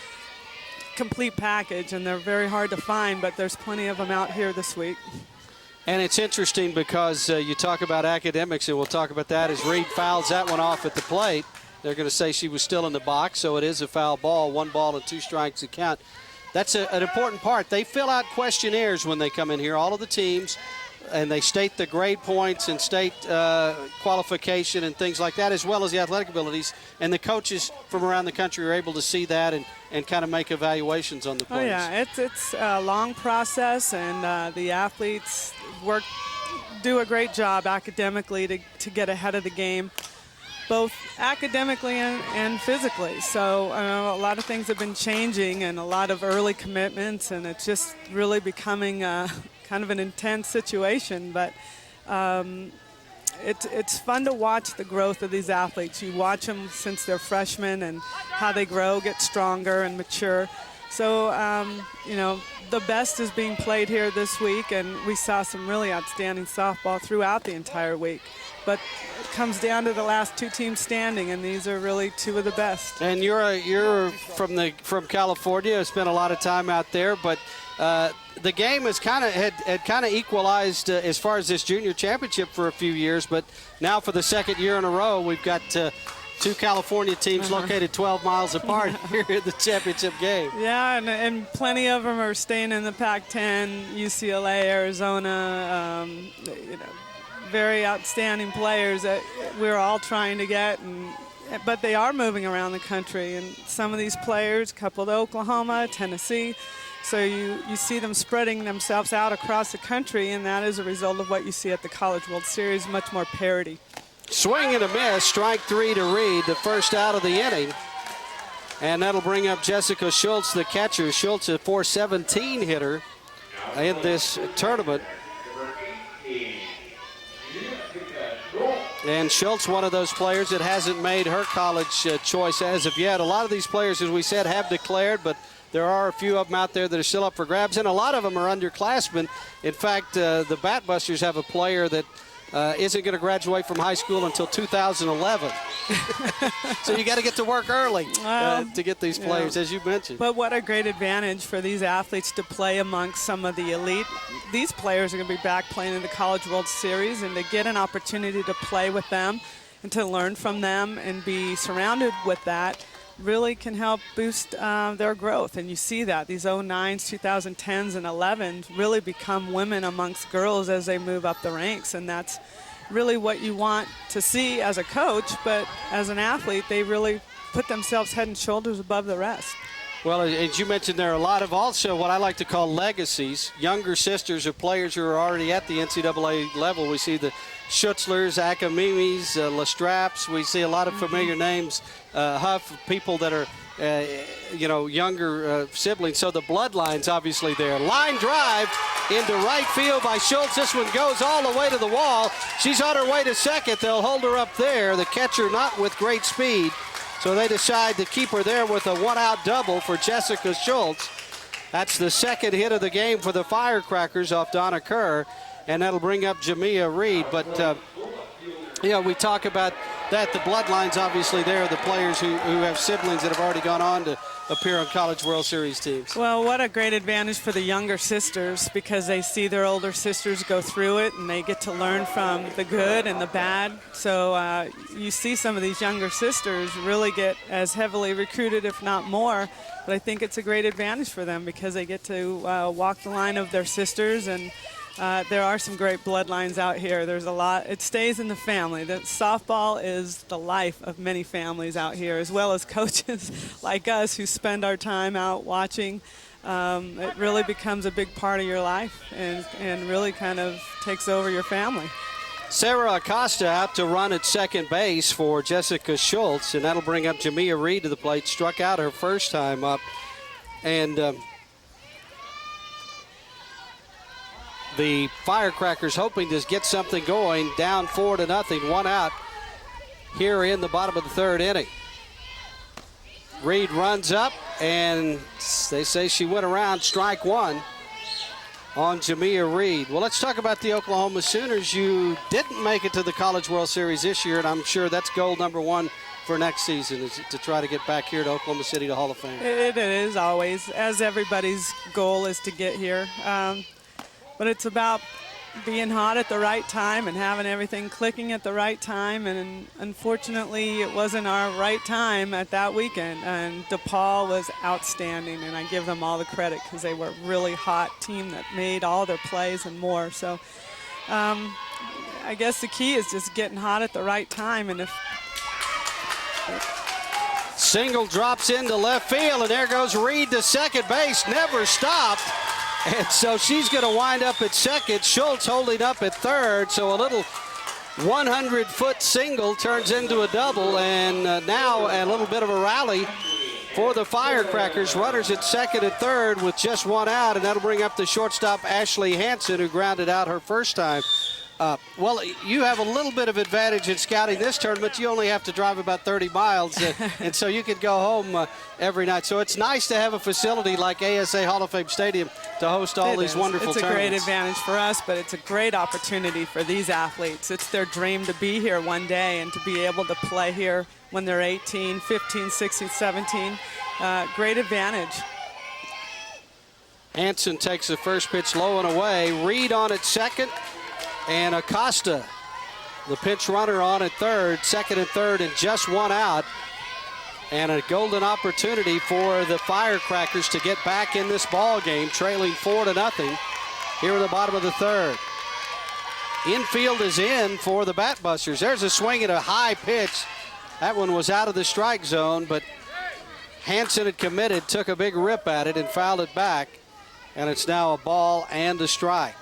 complete package, and they're very hard to find, but there's plenty of them out here this week. And it's interesting because you talk about academics, and we'll talk about that as Reed fouls that one off at the plate. They're going to say she was still in the box, so it is a foul ball. 1 ball and 2 strikes to count. That's an important part. They fill out questionnaires when they come in here, all of the teams, and they state the grade points and state qualification and things like that, as well as the athletic abilities. And the coaches from around the country are able to see that and kind of make evaluations on the players. Oh, yeah, it's a long process, and the athletes do a great job academically to get ahead of the game, both academically and physically. So a lot of things have been changing and a lot of early commitments, and it's just really becoming kind of an intense situation. But it's fun to watch the growth of these athletes. You watch them since they're freshmen and how they grow, get stronger and mature. So, the best is being played here this week, and we saw some really outstanding softball throughout the entire week. But it comes down to the last 2 teams standing, and these are really 2 of the best. And you're from California, spent a lot of time out there, but the game has had equalized as far as this junior championship for a few years, but now for the second year in a row, we've got 2 California teams located 12 miles apart here in the championship game. Yeah, and plenty of them are staying in the Pac-10, UCLA, Arizona, very outstanding players that we're all trying to get, but they are moving around the country. And some of these players, coupled to Oklahoma, Tennessee, so you see them spreading themselves out across the country, and that is a result of what you see at the College World Series, much more parity. Swing and a miss, strike 3 to Reed, the first out of the inning. And that'll bring up Jessica Schultz, the catcher. Schultz, a .417 hitter in this tournament. And Schultz, one of those players that hasn't made her college choice as of yet. A lot of these players, as we said, have declared, but there are a few of them out there that are still up for grabs, and a lot of them are underclassmen. In fact, the Batbusters have a player that isn't going to graduate from high school until 2011. So you got to get to work early to get these players, as you mentioned. But what a great advantage for these athletes to play amongst some of the elite. These players are going to be back playing in the College World Series, and to get an opportunity to play with them and to learn from them and be surrounded with that really can help boost their growth. And you see that these 09s, 2010s, and 11s really become women amongst girls as they move up the ranks, and that's really what you want to see as a coach. But as an athlete, they really put themselves head and shoulders above the rest. Well, as you mentioned, there are a lot of also what I like to call legacies, younger sisters of players who are already at the NCAA level. We see the Schutzlers, Akamimis, Lestraps. We see a lot of familiar names, Huff, people that are, younger siblings. So the bloodline's obviously there. Line drive into right field by Schultz. This one goes all the way to the wall. She's on her way to second. They'll hold her up there. The catcher not with great speed. So they decide to keep her there with a one-out double for Jessica Schultz. That's the second hit of the game for the Firecrackers off Donna Kerr, and that'll bring up Jamia Reed. But, we talk about that. The bloodline's obviously there, the players who have siblings that have already gone on to appear on College World Series teams. Well, what a great advantage for the younger sisters, because they see their older sisters go through it and they get to learn from the good and the bad. So you see some of these younger sisters really get as heavily recruited, if not more. But I think it's a great advantage for them because they get to walk the line of their sisters, and there are some great bloodlines out here. There's a lot. It stays in the family. The softball is the life of many families out here, as well as coaches like us who spend our time out watching. It really becomes a big part of your life and really kind of takes over your family. Sarah Acosta out to run at second base for Jessica Schultz, and that'll bring up Jamia Reed to the plate. Struck out her first time up. And the Firecrackers hoping to get something going, down 4-0, one out here in the bottom of the third inning. Reed runs up, and they say she went around, strike one on Jamia Reed. Well, let's talk about the Oklahoma Sooners. You didn't make it to the College World Series this year, and I'm sure that's goal number one for next season, is to try to get back here to Oklahoma City to Hall of Fame. It is always, as everybody's goal is to get here. But it's about being hot at the right time and having everything clicking at the right time, and unfortunately it wasn't our right time at that weekend. And DePaul was outstanding, and I give them all the credit because they were a really hot team that made all their plays and more. So I guess the key is just getting hot at the right time. And if single drops into left field, and there goes Reed to second base, never stopped. And so she's going to wind up at second. Schultz holding up at third. So a little 100-foot single turns into a double. And now a little bit of a rally for the Firecrackers. Runners at second and third with just one out. And that'll bring up the shortstop, Ashley Hansen, who grounded out her first time. Well, you have a little bit of advantage in scouting this tournament. You only have to drive about 30 miles, and so you could go home every night. So it's nice to have a facility like ASA Hall of Fame Stadium to host all these wonderful tournaments. It's a great advantage for us, but it's a great opportunity for these athletes. It's their dream to be here one day and to be able to play here when they're 18, 15, 16, 17. Great advantage. Hansen takes the first pitch low and away. Reed on at second. And Acosta, the pinch runner, on at third, second and third, and just one out. And a golden opportunity for the Firecrackers to get back in this ball game, trailing 4-0 here in the bottom of the third. Infield is in for the Batbusters. There's a swing at a high pitch. That one was out of the strike zone, but Hansen had committed, took a big rip at it, and fouled it back. And it's now a ball and a strike.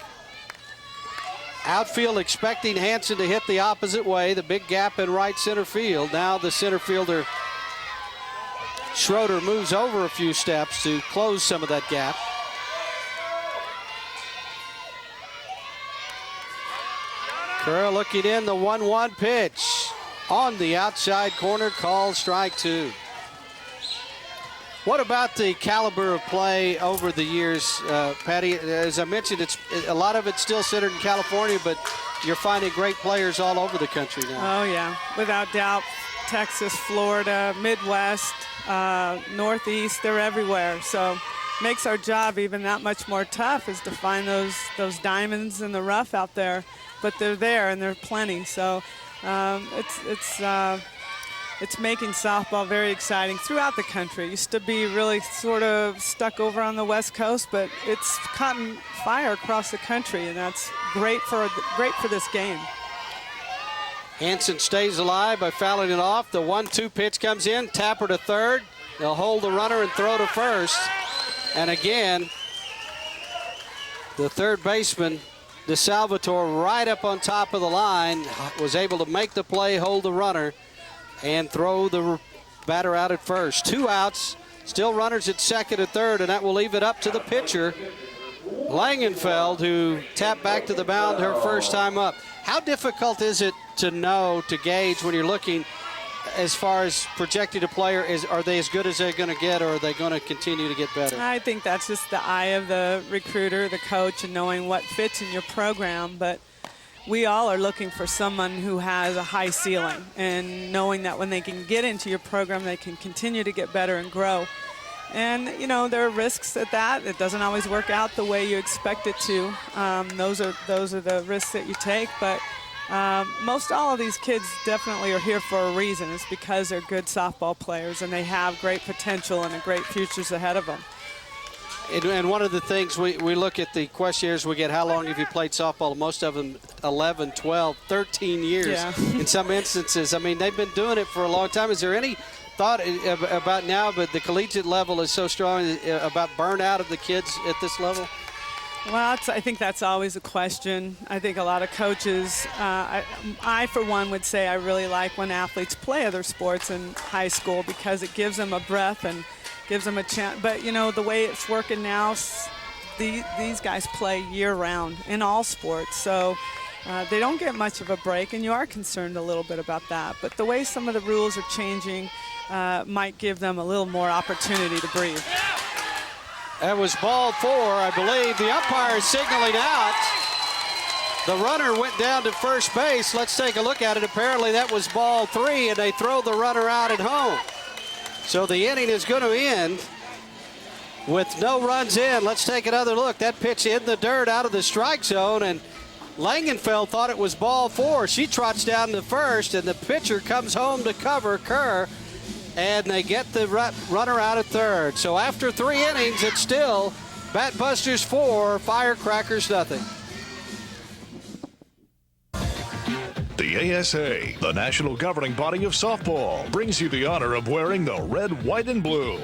Outfield expecting Hansen to hit the opposite way. The big gap in right center field. Now the center fielder, Schroeder, moves over a few steps to close some of that gap. Kerr looking in, the 1-1 pitch. On the outside corner, called strike two. What about the caliber of play over the years, Patty? As I mentioned, a lot of it's still centered in California, but you're finding great players all over the country now. Oh, yeah, without doubt. Texas, Florida, Midwest, Northeast, they're everywhere. So makes our job even that much more tough, is to find those diamonds in the rough out there. But they're there, and they're plenty. So it's making softball very exciting throughout the country. It used to be really sort of stuck over on the West Coast, but it's caught fire across the country, and that's great for this game. Hansen stays alive by fouling it off. The 1-2 pitch comes in, Tapper to third. They'll hold the runner and throw to first. And again, the third baseman, DeSalvatore, right up on top of the line, was able to make the play, hold the runner, and throw the batter out at first. 2 outs, still runners at second and third, and that will leave it up to the pitcher, Langenfeld, who tapped back to the mound her first time up. How difficult is it to know, to gauge when you're looking as far as projecting a player? Are they as good as they're going to get, or are they going to continue to get better? I think that's just the eye of the recruiter, the coach, and knowing what fits in your program. But we all are looking for someone who has a high ceiling, and knowing that when they can get into your program, they can continue to get better and grow. And, you know, there are risks at that. It doesn't always work out the way you expect it to. Those are the risks that you take. But most all of these kids definitely are here for a reason. It's because they're good softball players, and they have great potential and a great futures ahead of them. And one of the things we look at the questionnaires we get, how long have you played softball? Most of them 11, 12, 13 years in some instances. I mean, they've been doing it for a long time. Is there any thought about now, but the collegiate level is so strong, about burnout of the kids at this level? Well, I think that's always a question. I think a lot of coaches, I for one would say I really like when athletes play other sports in high school, because it gives them a breath and gives them a chance. But, you know, the way it's working now, these guys play year-round in all sports. So they don't get much of a break, and you are concerned a little bit about that. But the way some of the rules are changing might give them a little more opportunity to breathe. That was ball 4, I believe. The umpire is signaling out. The runner went down to first base. Let's take a look at it. Apparently that was ball 3, and they throw the runner out at home. So the inning is going to end with no runs in. Let's take another look. That pitch in the dirt out of the strike zone, and Langenfeld thought it was ball 4. She trots down to first, and the pitcher comes home to cover Kerr, and they get the runner out at third. So after 3 innings, it's still Batbusters 4, Firecrackers nothing. The ASA, the national governing body of softball, brings you the honor of wearing the red, white, and blue.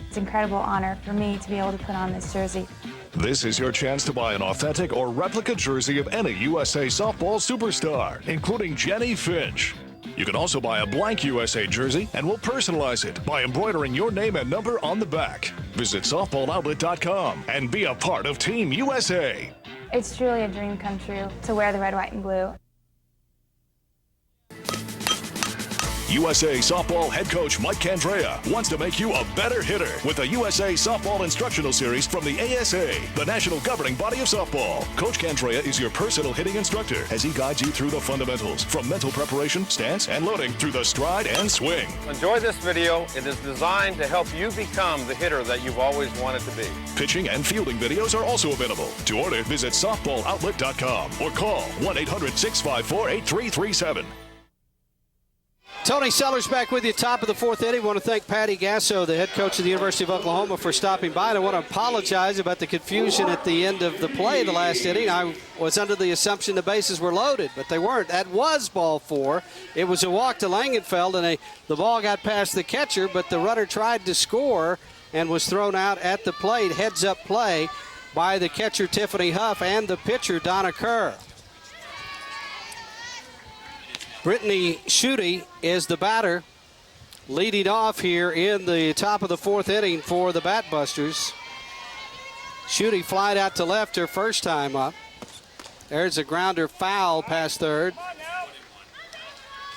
It's an incredible honor for me to be able to put on this jersey. This is your chance to buy an authentic or replica jersey of any USA softball superstar, including Jenny Finch. You can also buy a blank USA jersey, and we'll personalize it by embroidering your name and number on the back. Visit softballoutlet.com and be a part of Team USA. It's truly a dream come true to wear the red, white, and blue. USA Softball head coach Mike Candrea wants to make you a better hitter with a USA Softball instructional series from the ASA, the national governing body of softball. Coach Candrea is your personal hitting instructor as he guides you through the fundamentals, from mental preparation, stance, and loading through the stride and swing. Enjoy this video. It is designed to help you become the hitter that you've always wanted to be. Pitching and fielding videos are also available. To order, visit softballoutlet.com or call 1-800-654-8337. Tony Sellers back with you, top of the 4th inning. I want to thank Patty Gasso, the head coach of the University of Oklahoma, for stopping by. And I want to apologize about the confusion at the end of the play the last inning. I was under the assumption the bases were loaded, but they weren't. That was ball 4. It was a walk to Langenfeld, and the ball got past the catcher, but the runner tried to score and was thrown out at the plate. Heads-up play by the catcher, Tiffany Huff, and the pitcher, Donna Kerr. Brittany Schutte is the batter, leading off here in the top of the 4th inning for the Batbusters. Schutte flied out to left her first time up. There's a grounder foul past third.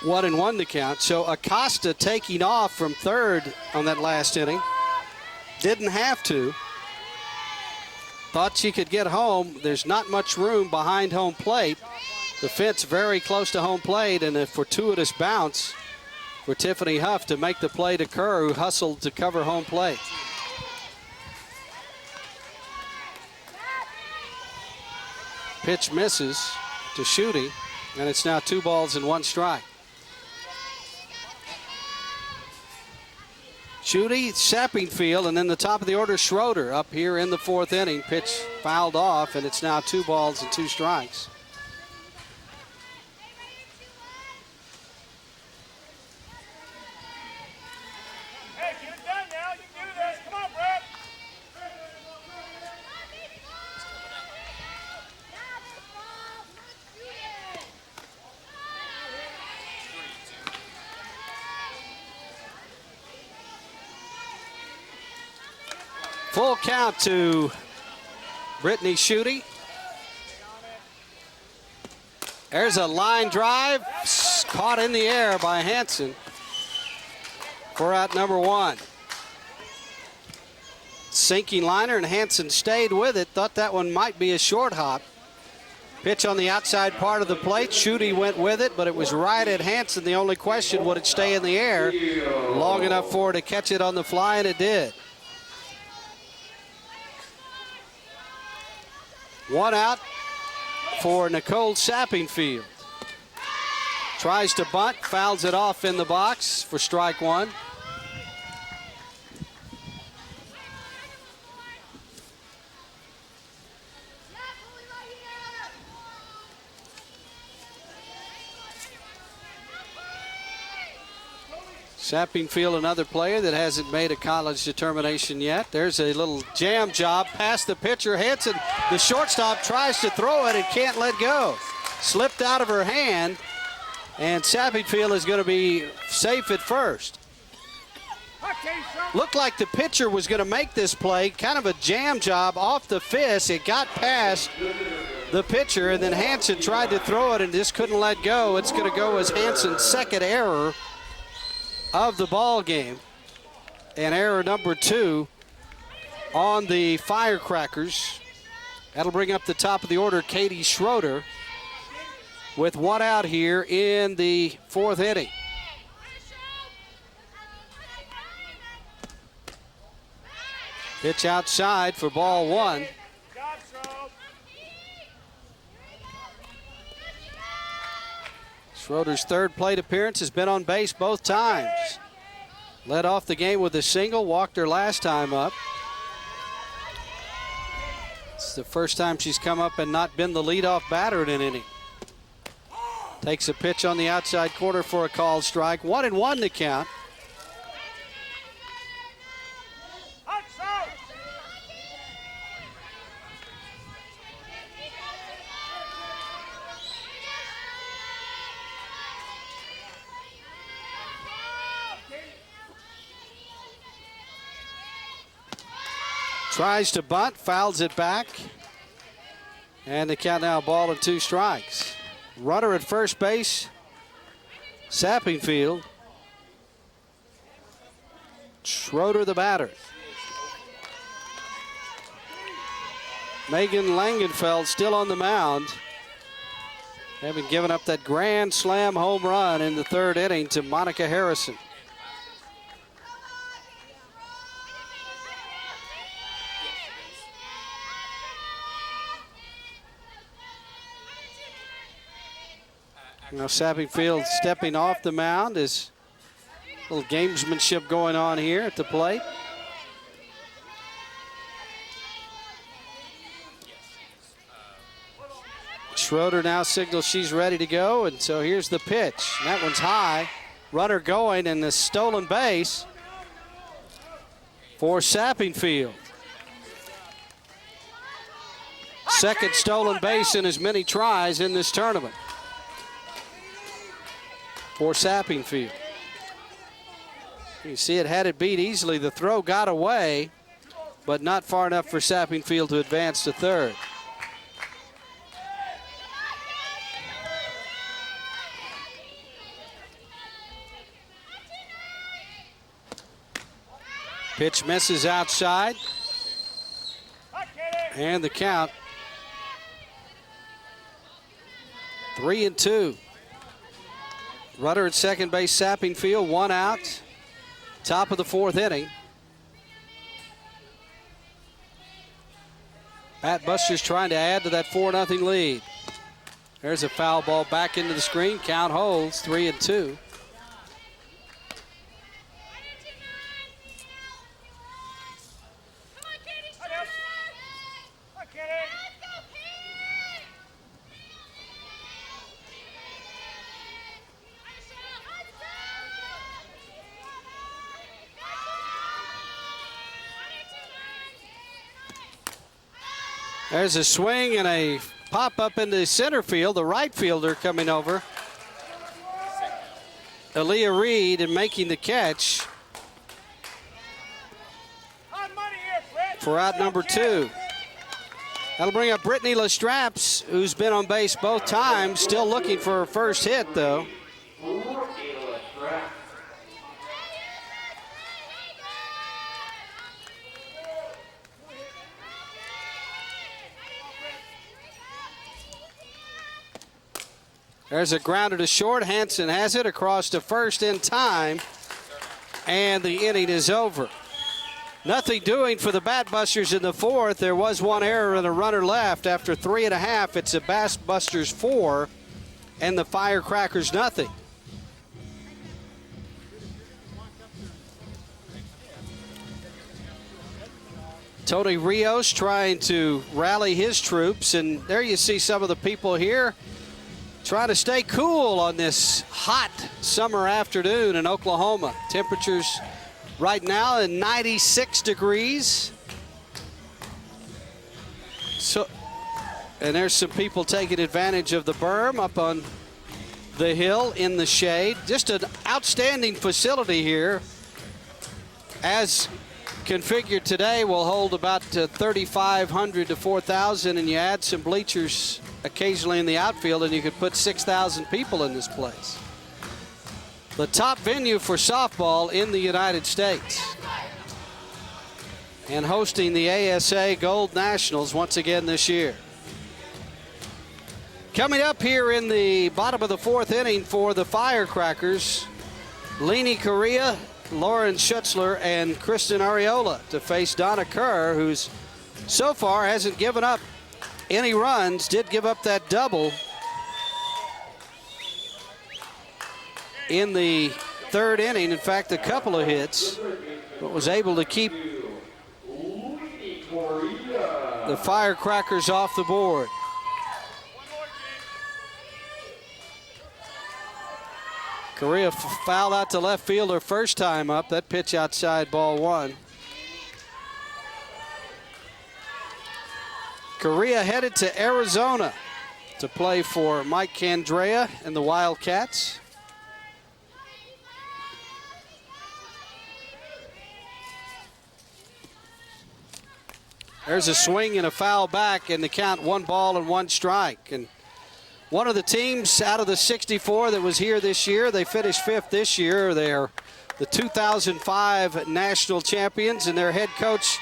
1-1 to count. So Acosta taking off from third on that last inning. Didn't have to. Thought she could get home. There's not much room behind home plate. The fence very close to home plate, and a fortuitous bounce for Tiffany Huff to make the play to Kerr, who hustled to cover home plate. Pitch misses to Schutte, and it's now 2 balls and 1 strike. Schutte, Sappingfield, and then the top of the order, Schroeder, up here in the 4th inning. Pitch fouled off, and it's now 2 balls and 2 strikes. Full count to Brittany Schutte. There's a line drive, caught in the air by Hansen for out number 1. Sinking liner, and Hansen stayed with it. Thought that one might be a short hop. Pitch on the outside part of the plate. Schutte went with it, but it was right at Hansen. The only question, would it stay in the air long enough for her to catch it on the fly, and it did. 1 out for Nicole Sappingfield. Tries to bunt, fouls it off in the box for strike 1. Sappingfield, another player that hasn't made a college determination yet. There's a little jam job past the pitcher. Hansen, the shortstop, tries to throw it and can't let go. Slipped out of her hand, and Sappingfield is going to be safe at first. Looked like the pitcher was going to make this play, kind of a jam job off the fist. It got past the pitcher, and then Hansen tried to throw it and just couldn't let go. It's going to go as Hansen's second error of the ball game, and error number 2 on the Firecrackers. That'll bring up the top of the order, Katie Schroeder, with 1 out here in the 4th inning. Pitch outside for ball 1. Schroeder's third plate appearance, has been on base both times. Led off the game with a single, walked her last time up. It's the first time she's come up and not been the leadoff batter in an inning. Takes a pitch on the outside corner for a called strike. 1-1 to count. Tries to bunt, fouls it back. And the count now, ball and 2 strikes. Runner at first base, Sappingfield. Schroeder the batter. Megan Langenfeld still on the mound, having given up that grand slam home run in the 3rd inning to Monica Harrison. Now Sappingfield stepping off the mound. Is a little gamesmanship going on here at the plate. Schroeder now signals she's ready to go, and so here's the pitch. And that one's high. Runner going, and the stolen base for Sappingfield. Second stolen base in as many tries in this tournament for Sappingfield. You see it had it beat easily. The throw got away, but not far enough for Sappingfield to advance to third. Pitch misses outside. And the count 3-2. Runner at second base, Sappingfield, 1 out. Top of the 4th inning. Batbusters trying to add to that 4-0 lead. There's a foul ball back into the screen. Count holds, 3-2. There's a swing and a pop up into center field. The right fielder coming over, Aaliyah Reed, and making the catch for out number 2. That'll bring up Brittany Lestraps, who's been on base both times, still looking for her first hit, though. There's a grounder to short. Hanson has it across to first in time, and the inning is over. Nothing doing for the Batbusters in the 4th. There was 1 error and a runner left. After 3.5, it's the Batbusters 4 and the Firecrackers nothing. Tony Rios trying to rally his troops, and there you see some of the people here trying to stay cool on this hot summer afternoon in Oklahoma. Temperatures right now at 96 degrees. So, and there's some people taking advantage of the berm up on the hill in the shade. Just an outstanding facility here. As configured today, will hold about 3,500 to 4,000, and you add some bleachers occasionally in the outfield, and you could put 6,000 people in this place. The top venue for softball in the United States, and hosting the ASA Gold Nationals once again this year. Coming up here in the bottom of the 4th inning for the Firecrackers, Leanie Correa, Lauren Schutzler, and Kristen Areola to face Donna Kerr, who's so far hasn't given up any runs, did give up that double in the third inning. In fact, a couple of hits, but was able to keep the Firecrackers off the board. Correa fouled out to left field her first time up. That pitch outside, ball one. Correa headed to Arizona to play for Mike Candrea and the Wildcats. There's a swing and a foul back, and the count 1 ball and 1 strike. And one of the teams out of the 64 that was here this year, they finished 5th this year. They're the 2005 national champions, and their head coach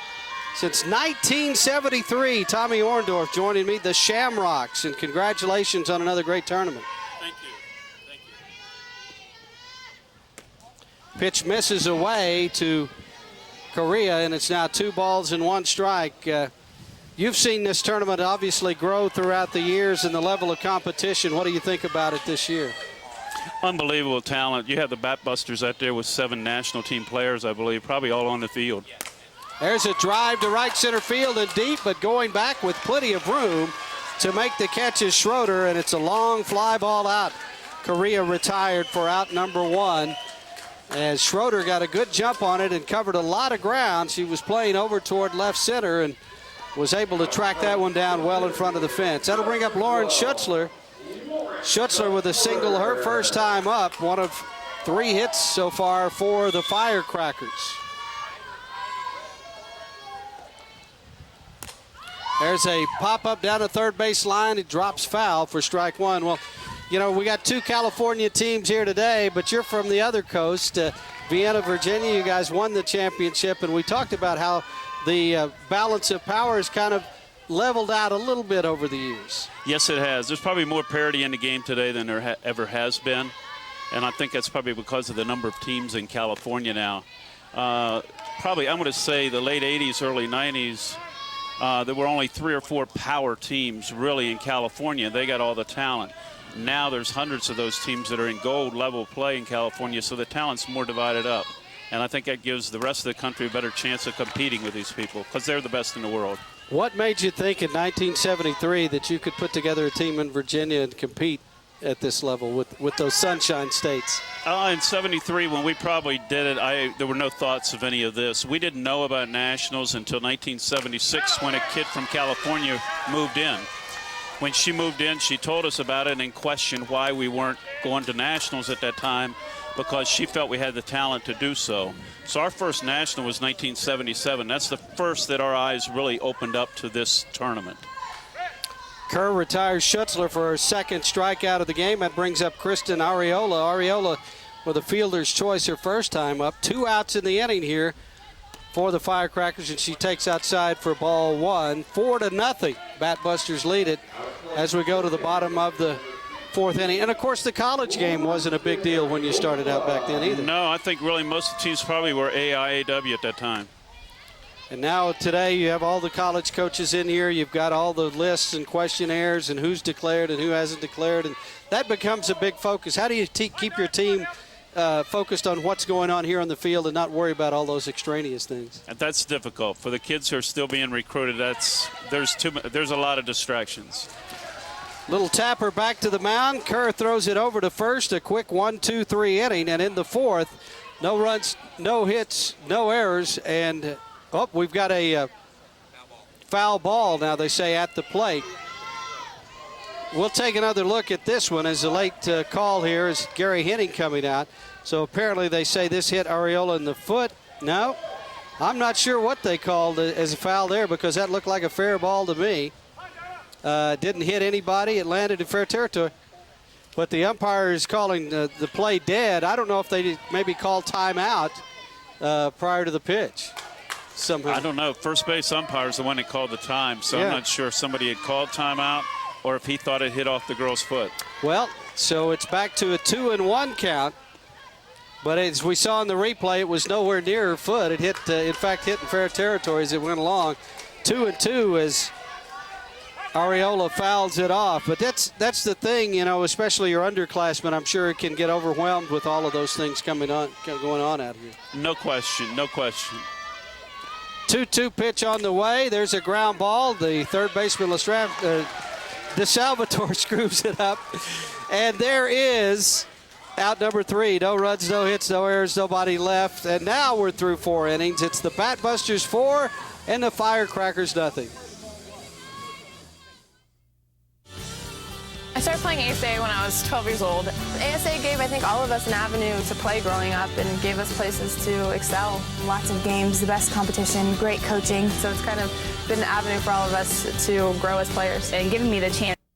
since 1973, Tommy Orndorff, joining me, the Shamrocks, and congratulations on another great tournament. Thank you. Thank you. Pitch misses away to Correa, and it's now 2 balls and 1 strike. You've seen this tournament obviously grow throughout the years and the level of competition. What do you think about it this year? Unbelievable talent. You have the Batbusters out there with 7 national team players, I believe, probably all on the field. There's a drive to right center field and deep, but going back with plenty of room to make the catch is Schroeder, and it's a long fly ball out. Correa retired for out number 1. As Schroeder got a good jump on it and covered a lot of ground. She was playing over toward left center and was able to track that one down well in front of the fence. That'll bring up Lauren Schutzler. Schutzler with a single her first time up, one of 3 hits so far for the Firecrackers. There's a pop-up down the third base line. It drops foul for strike 1. Well, you know, we got 2 California teams here today, but you're from the other coast. Vienna, Virginia, you guys won the championship, and we talked about how the balance of power has kind of leveled out a little bit over the years. Yes, it has. There's probably more parity in the game today than there ever has been, and I think that's probably because of the number of teams in California now. Probably, I'm going to say the late 80s, early 90s, there were only 3 or 4 power teams really in California. They got all the talent. Now there's hundreds of those teams that are in gold level play in California, so the talent's more divided up. And I think that gives the rest of the country a better chance of competing with these people because they're the best in the world. What made you think in 1973 that you could put together a team in Virginia and compete at this level with those Sunshine States? In 73, when we probably did it, there were no thoughts of any of this. We didn't know about nationals until 1976 when a kid from California moved in. When she moved in, she told us about it and questioned why we weren't going to nationals at that time, because she felt we had the talent to do so. So our first national was 1977. That's the first that our eyes really opened up to this tournament. Kerr retires Schutzler for her second strikeout of the game. That brings up Kristen Areola. Areola with a fielder's choice her first time up. 2 outs in the inning here for the Firecrackers, and she takes outside for ball 1. 4-0. Batbusters lead it as we go to the bottom of the 4th inning. And, of course, the college game wasn't a big deal when you started out back then either. No, I think really most of the teams probably were AIAW at that time. And now today you have all the college coaches in here. You've got all the lists and questionnaires and who's declared and who hasn't declared. And that becomes a big focus. How do you keep your team focused on what's going on here on the field and not worry about all those extraneous things? And that's difficult. For the kids who are still being recruited, there's a lot of distractions. Little tapper back to the mound. Kerr throws it over to first. A quick 1-2-3 inning. And in the 4th, no runs, no hits, no errors. And we've got a foul ball now, they say, at the plate. We'll take another look at this one as the late call here is Gary Henning coming out. So apparently they say this hit Areola in the foot. No, I'm not sure what they called as a foul there because that looked like a fair ball to me. Didn't hit anybody. It landed in fair territory. But the umpire is calling the play dead. I don't know if they maybe called timeout prior to the pitch. Somehow. I don't know. First base umpire is the one that called the time, so I'm not sure if somebody had called timeout or if he thought it hit off the girl's foot. Well, so it's back to a 2-1 count. But as we saw in the replay, it was nowhere near her foot. It hit, in fact, hit in fair territory as it went along. 2-2 as Areola fouls it off. But that's the thing, you know, especially your underclassmen, I'm sure can get overwhelmed with all of those things going on out here. No question, no question. 2-2 pitch on the way. There's a ground ball. The third baseman, DeSalvatore screws it up. And there is out number 3. No runs, no hits, no errors, nobody left. And now we're through 4 innings. It's the Batbusters 4 and the Firecrackers nothing. I started playing ASA when I was 12 years old. ASA gave, I think, all of us an avenue to play growing up and gave us places to excel. Lots of games, the best competition, great coaching. So it's kind of been an avenue for all of us to grow as players. And giving me the chance